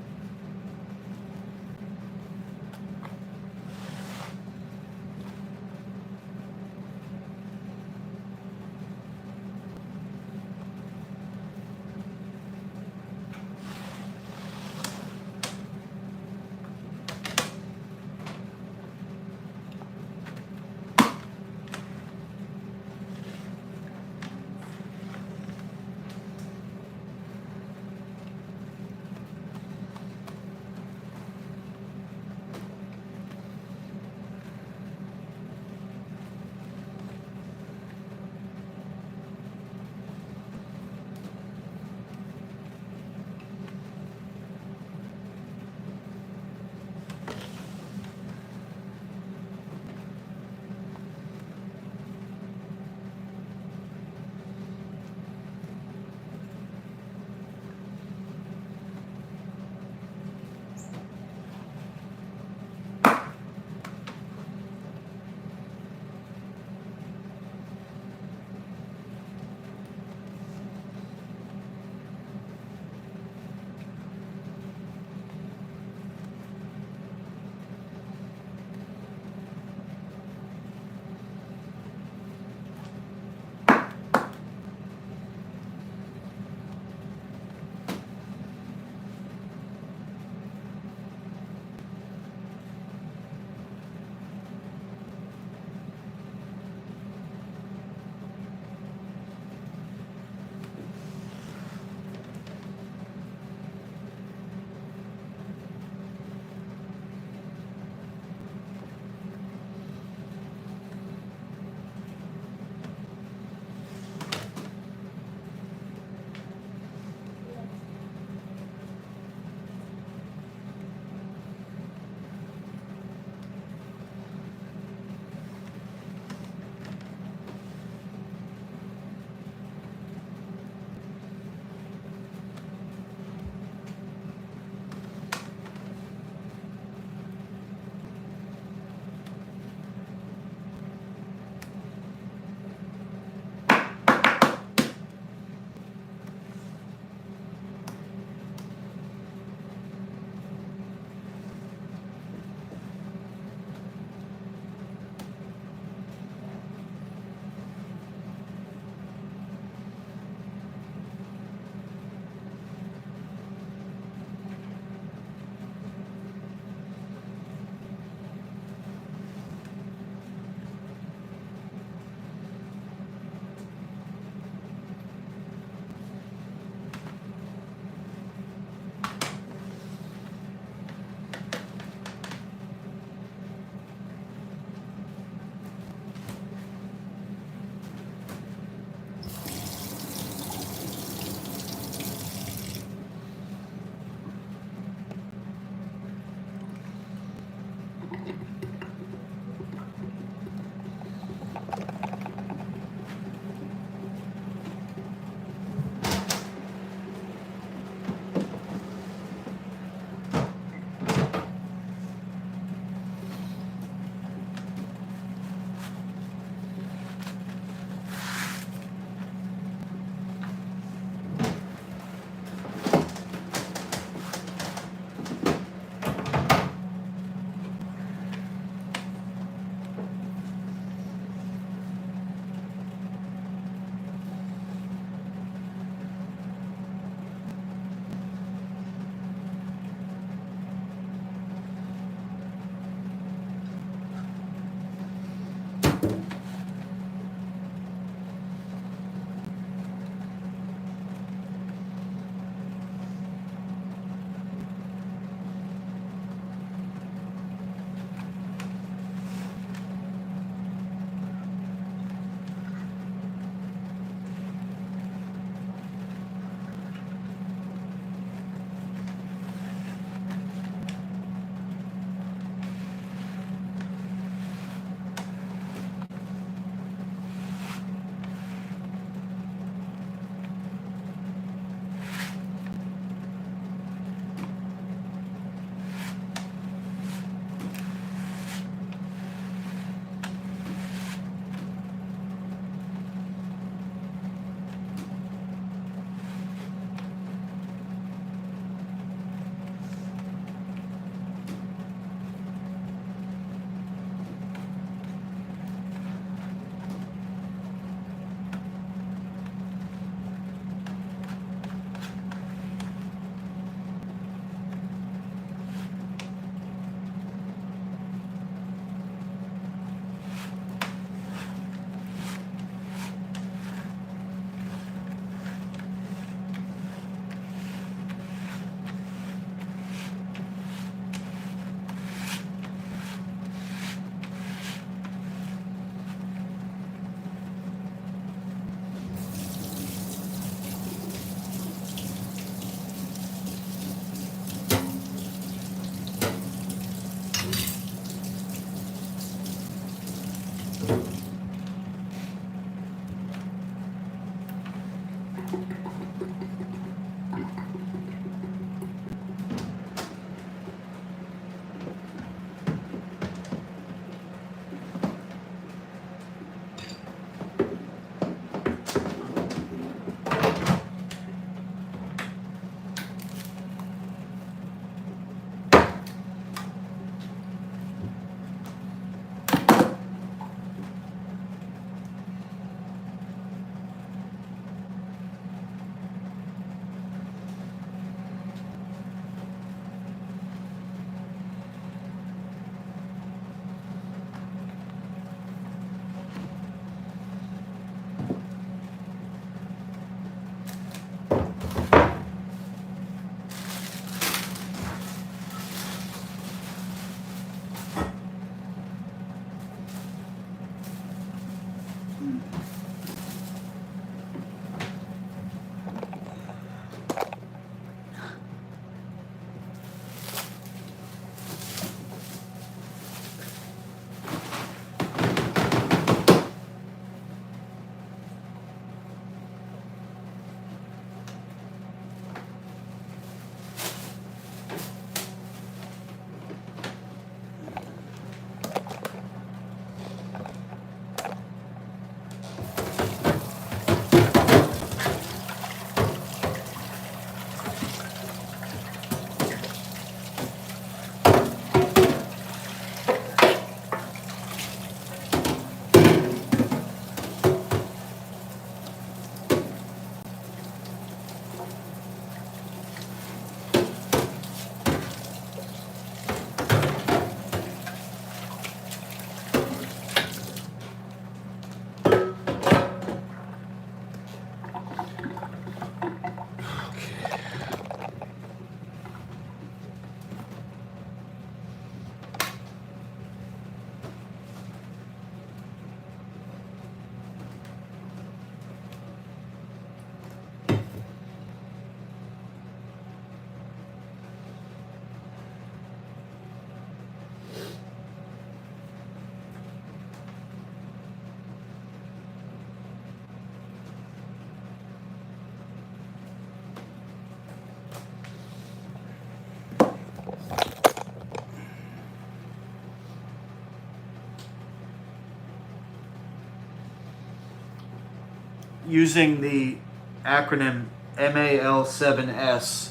using the acronym MAL7S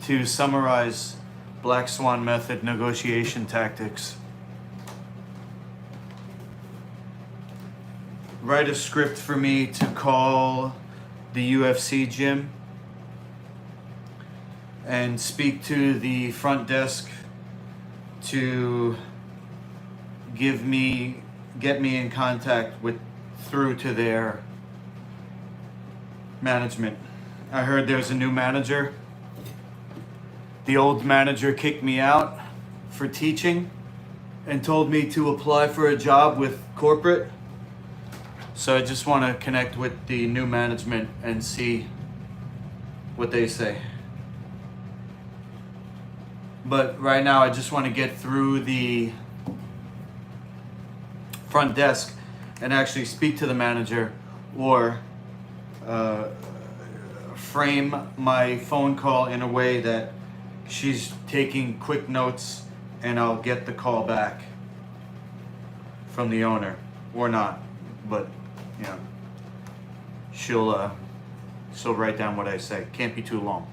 to summarize Black Swan Method negotiation tactics. Write a script for me to call the UFC gym and speak to the front desk to get me in contact with through to their management. I heard there's a new manager. The old manager kicked me out for teaching and told me to apply for a job with corporate. So I just want to connect with the new management and see what they say. But right now I just want to get through the front desk and actually speak to the manager, or frame my phone call in a way that she's taking quick notes and I'll get the call back from the owner, or not, but you know, she'll write down what I say. Can't be too long.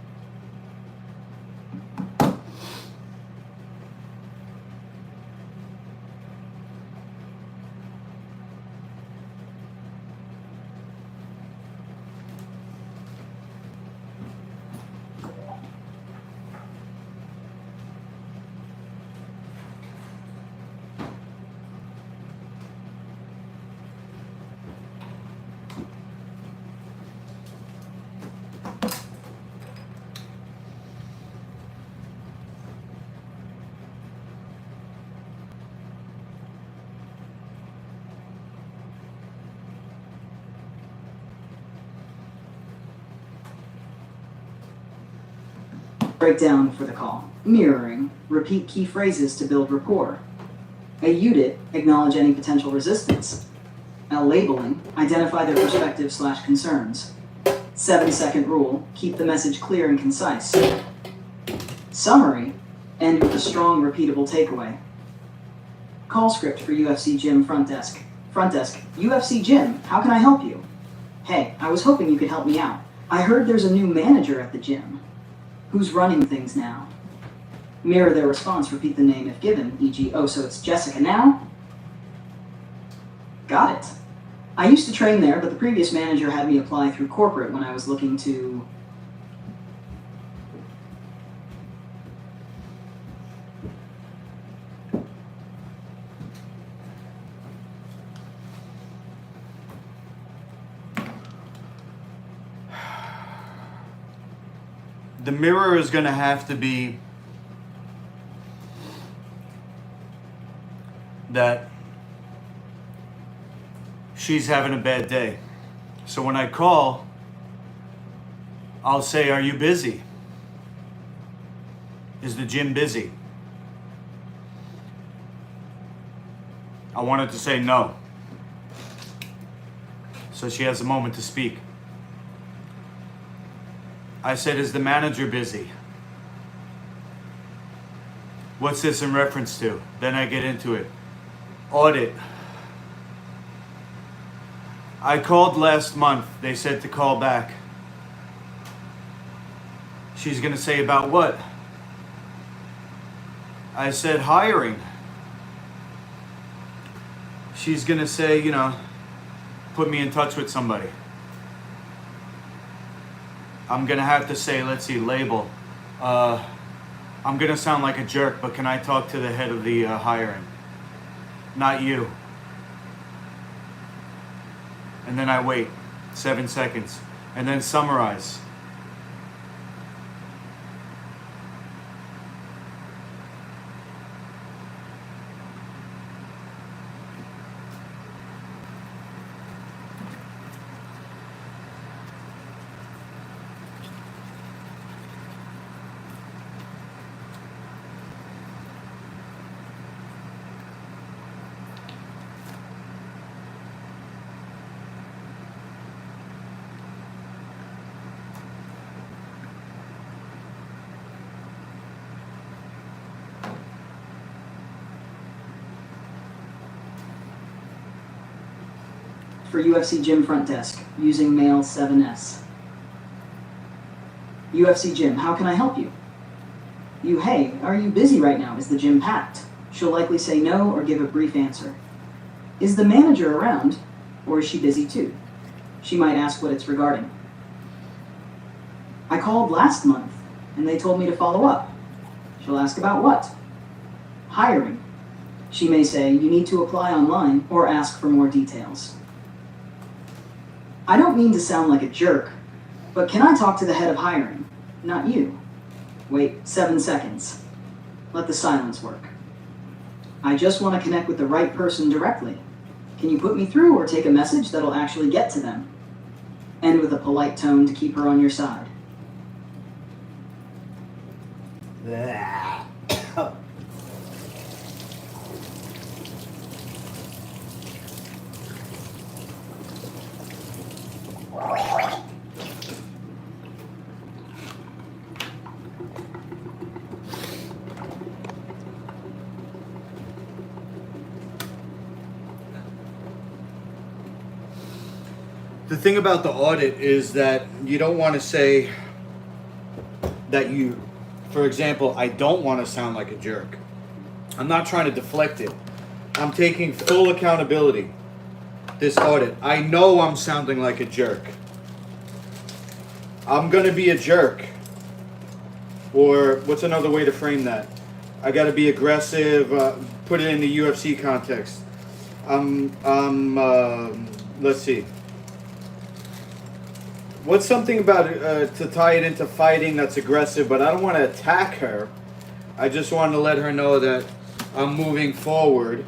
Breakdown for the call. Mirroring. Repeat key phrases to build rapport. A UDIT. Acknowledge any potential resistance. L labeling. Identify their perspective/concerns. 7-second rule. Keep the message clear and concise. Summary. End with a strong, repeatable takeaway. Call script for UFC Gym front desk. Front desk. UFC Gym, how can I help you? Hey, I was hoping you could help me out. I heard there's a new manager at the gym. Who's running things now? Mirror their response, repeat the name if given, e.g., oh, so it's Jessica now? Got it. I used to train there, but the previous manager had me apply through corporate when I was looking to... The mirror is going to have to be that she's having a bad day. So when I call, I'll say, are you busy? Is the gym busy? I wanted to say no. So she has a moment to speak. I said, is the manager busy? What's this in reference to? Then I get into it. Audit. I called last month. They said to call back. She's going to say about what? I said hiring. She's going to say, you know, put me in touch with somebody. I'm going to have to say, let's see, label. I'm going to sound like a jerk, but can I talk to the head of the hiring? Not you. And then I wait 7 seconds. And then summarize. for UFC Gym front desk, using mail 7S. UFC Gym, how can I help you? You, hey, are you busy right now? Is the gym packed? She'll likely say no or give a brief answer. Is the manager around, or is she busy too? She might ask what it's regarding. I called last month, and they told me to follow up. She'll ask about what? Hiring. She may say you need to apply online or ask for more details. I don't mean to sound like a jerk, but can I talk to the head of hiring? Not you. Wait 7 seconds. Let the silence work. I just want to connect with the right person directly. Can you put me through or take a message that'll actually get to them? End with a polite tone to keep her on your side. The thing about the audit is that you don't want to say that you, for example, I don't want to sound like a jerk. I'm not trying to deflect it. I'm taking full accountability. This audit, I know I'm sounding like a jerk. I'm going to be a jerk. Or what's another way to frame that? I got to be aggressive, put it in the UFC context. Let's see. What's something about to tie it into fighting that's aggressive, but I don't want to attack her. I just want to let her know that I'm moving forward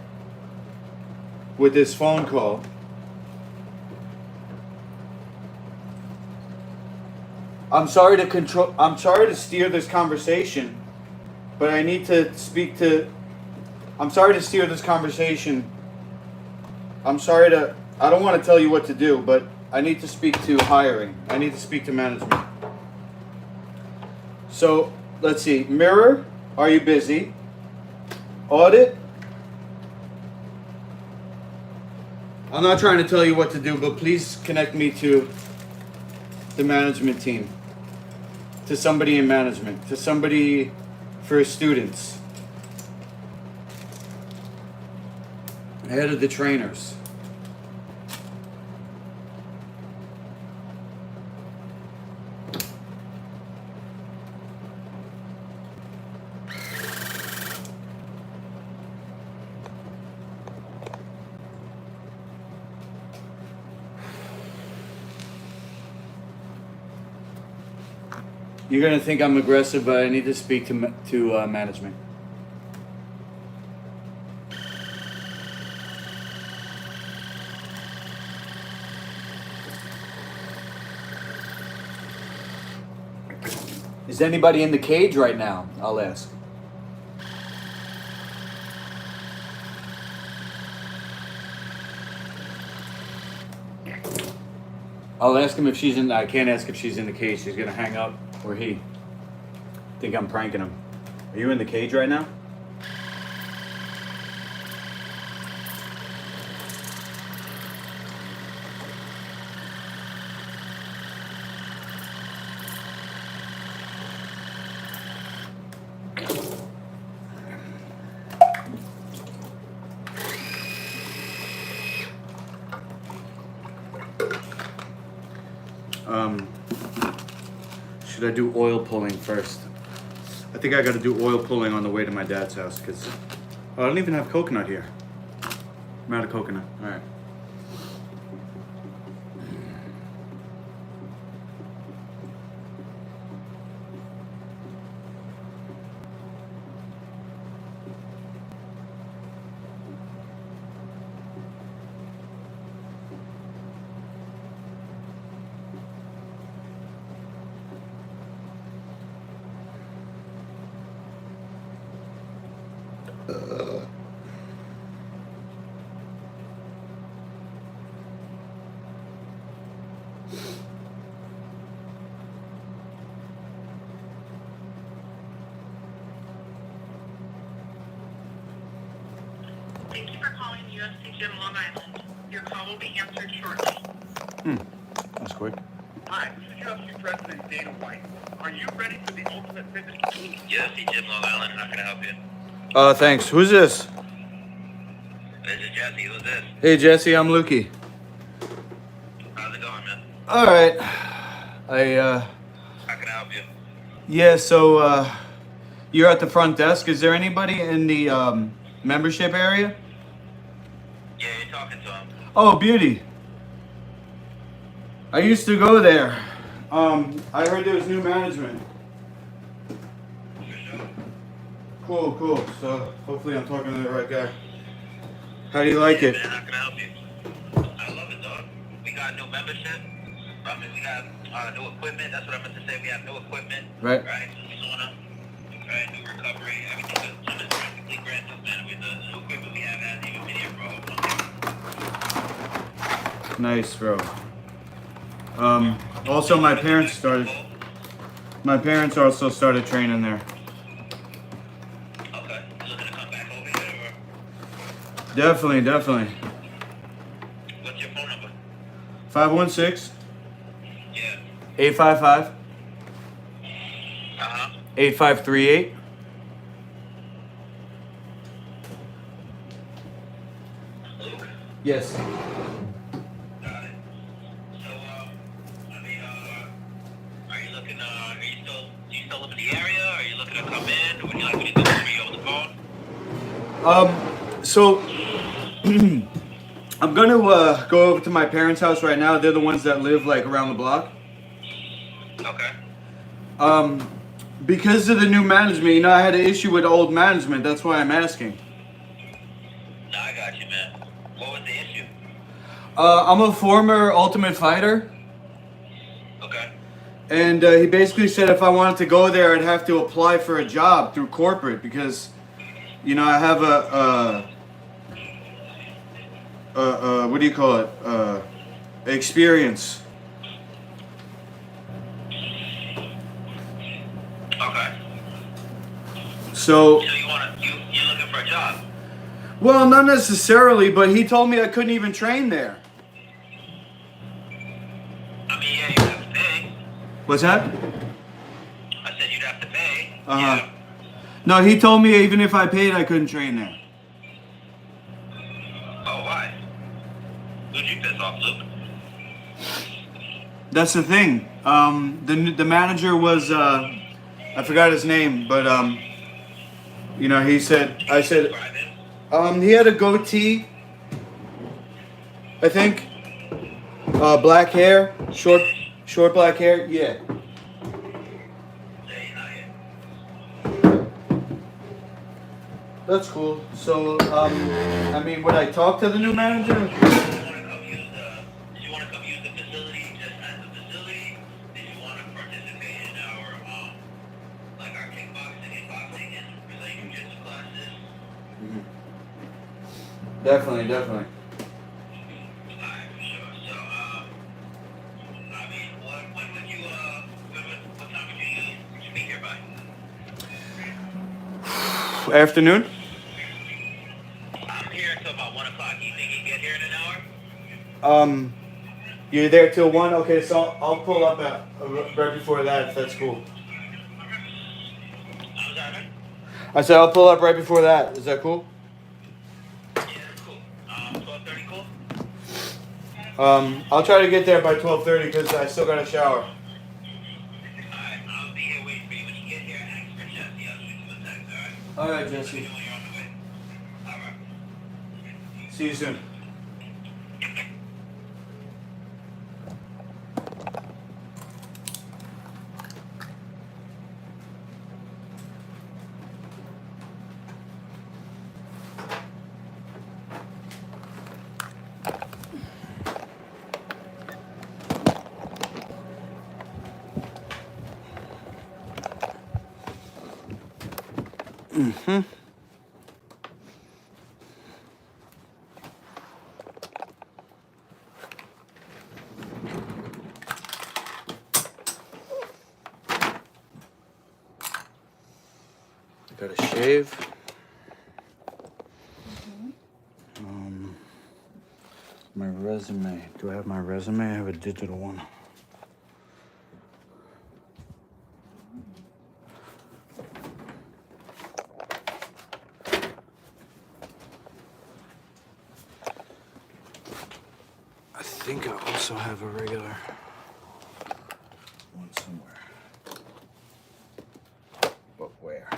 with this phone call. I'm sorry to steer this conversation, but I need to speak to. I'm sorry to steer this conversation. I don't want to tell you what to do, but I need to speak to hiring. I need to speak to management. So, let's see. Mirror, are you busy? Audit. I'm not trying to tell you what to do, but please connect me to the management team. To somebody in management. To somebody for students. Head of the trainers. You're gonna think I'm aggressive, but I need to speak to management. Is anybody in the cage right now? I'll ask. I'll ask him if she's in. I can't ask if she's in the cage. She's gonna hang up, or he. Think I'm pranking him. Are you in the cage right now? Should I do oil pulling first? I think I gotta do oil pulling on the way to my dad's house because I don't even have coconut here. I'm out of coconut. All right. Thank you for calling UFC Gym Long Island. Your call will be answered shortly. That's quick. Hi, this is UFC President Dana White. Are you ready for the ultimate fitness? UFC Gym Long Island, how can I help you? Thanks. Who's this? This is Jesse, who's this? Hey, Jesse, I'm Lukey. How's it going, man? All right. How can I help you? Yeah, so, you're at the front desk. Is there anybody in the, membership area? Yeah, you're talking to him. Oh, beauty. I used to go there. I heard there was new management. For sure. Cool. So, hopefully I'm talking to the right guy. How do you like it? Man, how can I help you? I love it, dog. We got new membership. I mean, we got new equipment. That's what I meant to say. We have new equipment. Right. Right? New sauna. Right? New recovery. Everything. The gym is practically brand new, man. With the new equipment we have hasn't even been here for a month. Nice, bro. Also my parents also started training there. Okay. You looking to come back over here, or Definitely. what's your phone number? 516 Yeah. 855 Uh-huh. 8538. Luke? Yes. Got it. So, I mean, are you looking, do you still live in the area? Are you looking to come in? Or would you like me to do this for you over the phone? So I'm gonna go over to my parents' house right now. They're the ones that live like around the block. Okay. Because of the new management, you know, I had an issue with old management. That's why I'm asking. No, I got you, man. What was the issue? I'm a former Ultimate Fighter, Okay. and he basically said if I wanted to go there, I'd have to apply for a job through corporate because, you know, I have what do you call it? Experience. Okay. So, So you're looking for a job? well, not necessarily, but he told me I couldn't even train there. I mean, yeah, you'd have to pay. What's that? I said you'd have to pay. Uh-huh. Yeah. No, he told me even if I paid, I couldn't train there. Oh, why? Who'd you piss off, Luke? That's the thing. The manager was I forgot his name, but you know, I said Describe him. he had a goatee, I think. Black hair, short black hair. Yeah. Yeah, you're not here. That's cool. So, I mean, would I talk to the new manager? Did you want to come use the facility just as a facility? Did you want to participate in our, like our kickboxing and Brazilian jiu-jitsu classes? Definitely. Alright, for sure. So, I mean, when would you, what time would you be here by? Afternoon. I'm here until about 1 o'clock. You think you can get here in an hour? You're there till 1? Okay, so I'll pull up at right before that if that's cool. I was out. I said I'll pull up right before that. Is that cool? Yeah, that's cool. 12:30 cool? I'll try to get there by 12:30 because I still got a shower. Alright, I'll be here waiting for you. When you get here, ask for Jesse. I'll shoot you a text, alright? All right, Let me Jesse. know when you're on the way. Alright. See you soon. I gotta shave. My resume. Do I have my resume? I have a digital one. I think I also have a regular one somewhere. But where?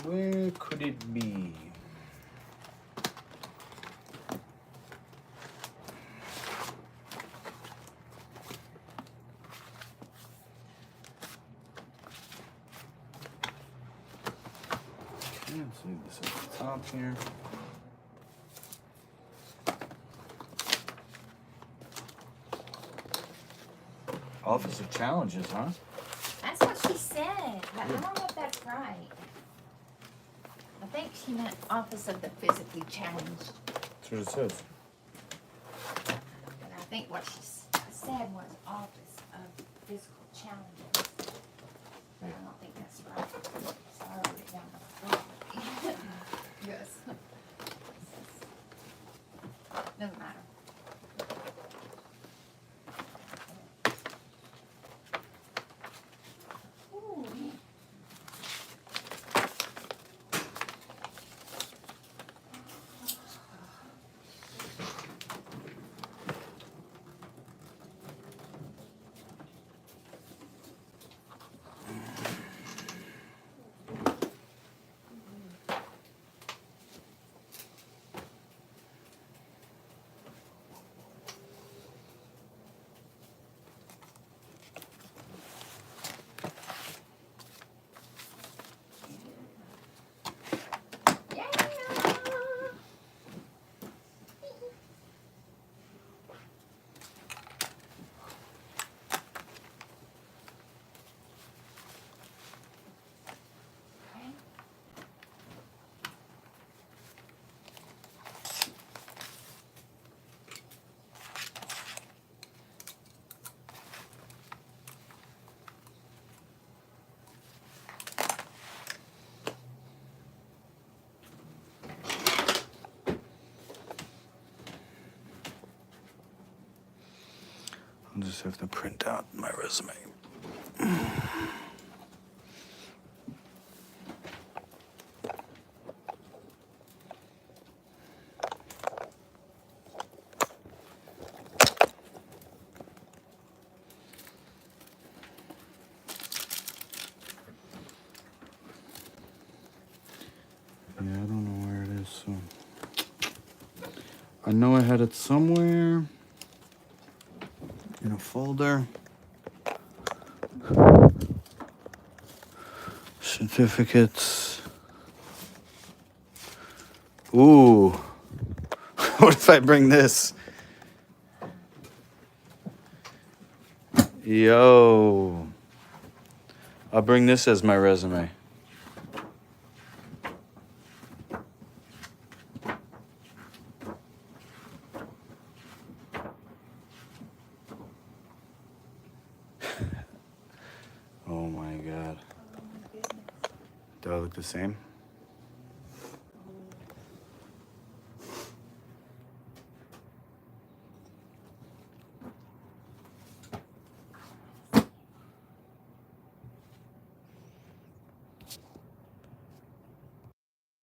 Where could it be? Okay, let's leave this at the top here. Office of Challenges, huh? That's what she said, but I don't know if that's right. I think she meant Office of the Physically Challenged. That's what it says. But I think what she said was Office of Physical Challenges. But I don't think that's right. So I wrote it down wrong. Yes. Doesn't matter. Ooh. I'll just have to print out my resume. Yeah, I don't know where it is, so I know I had it somewhere in a folder. Certificates. Ooh. What if I bring this? Yo. I'll bring this as my resume. Oh my God. Do I look the same?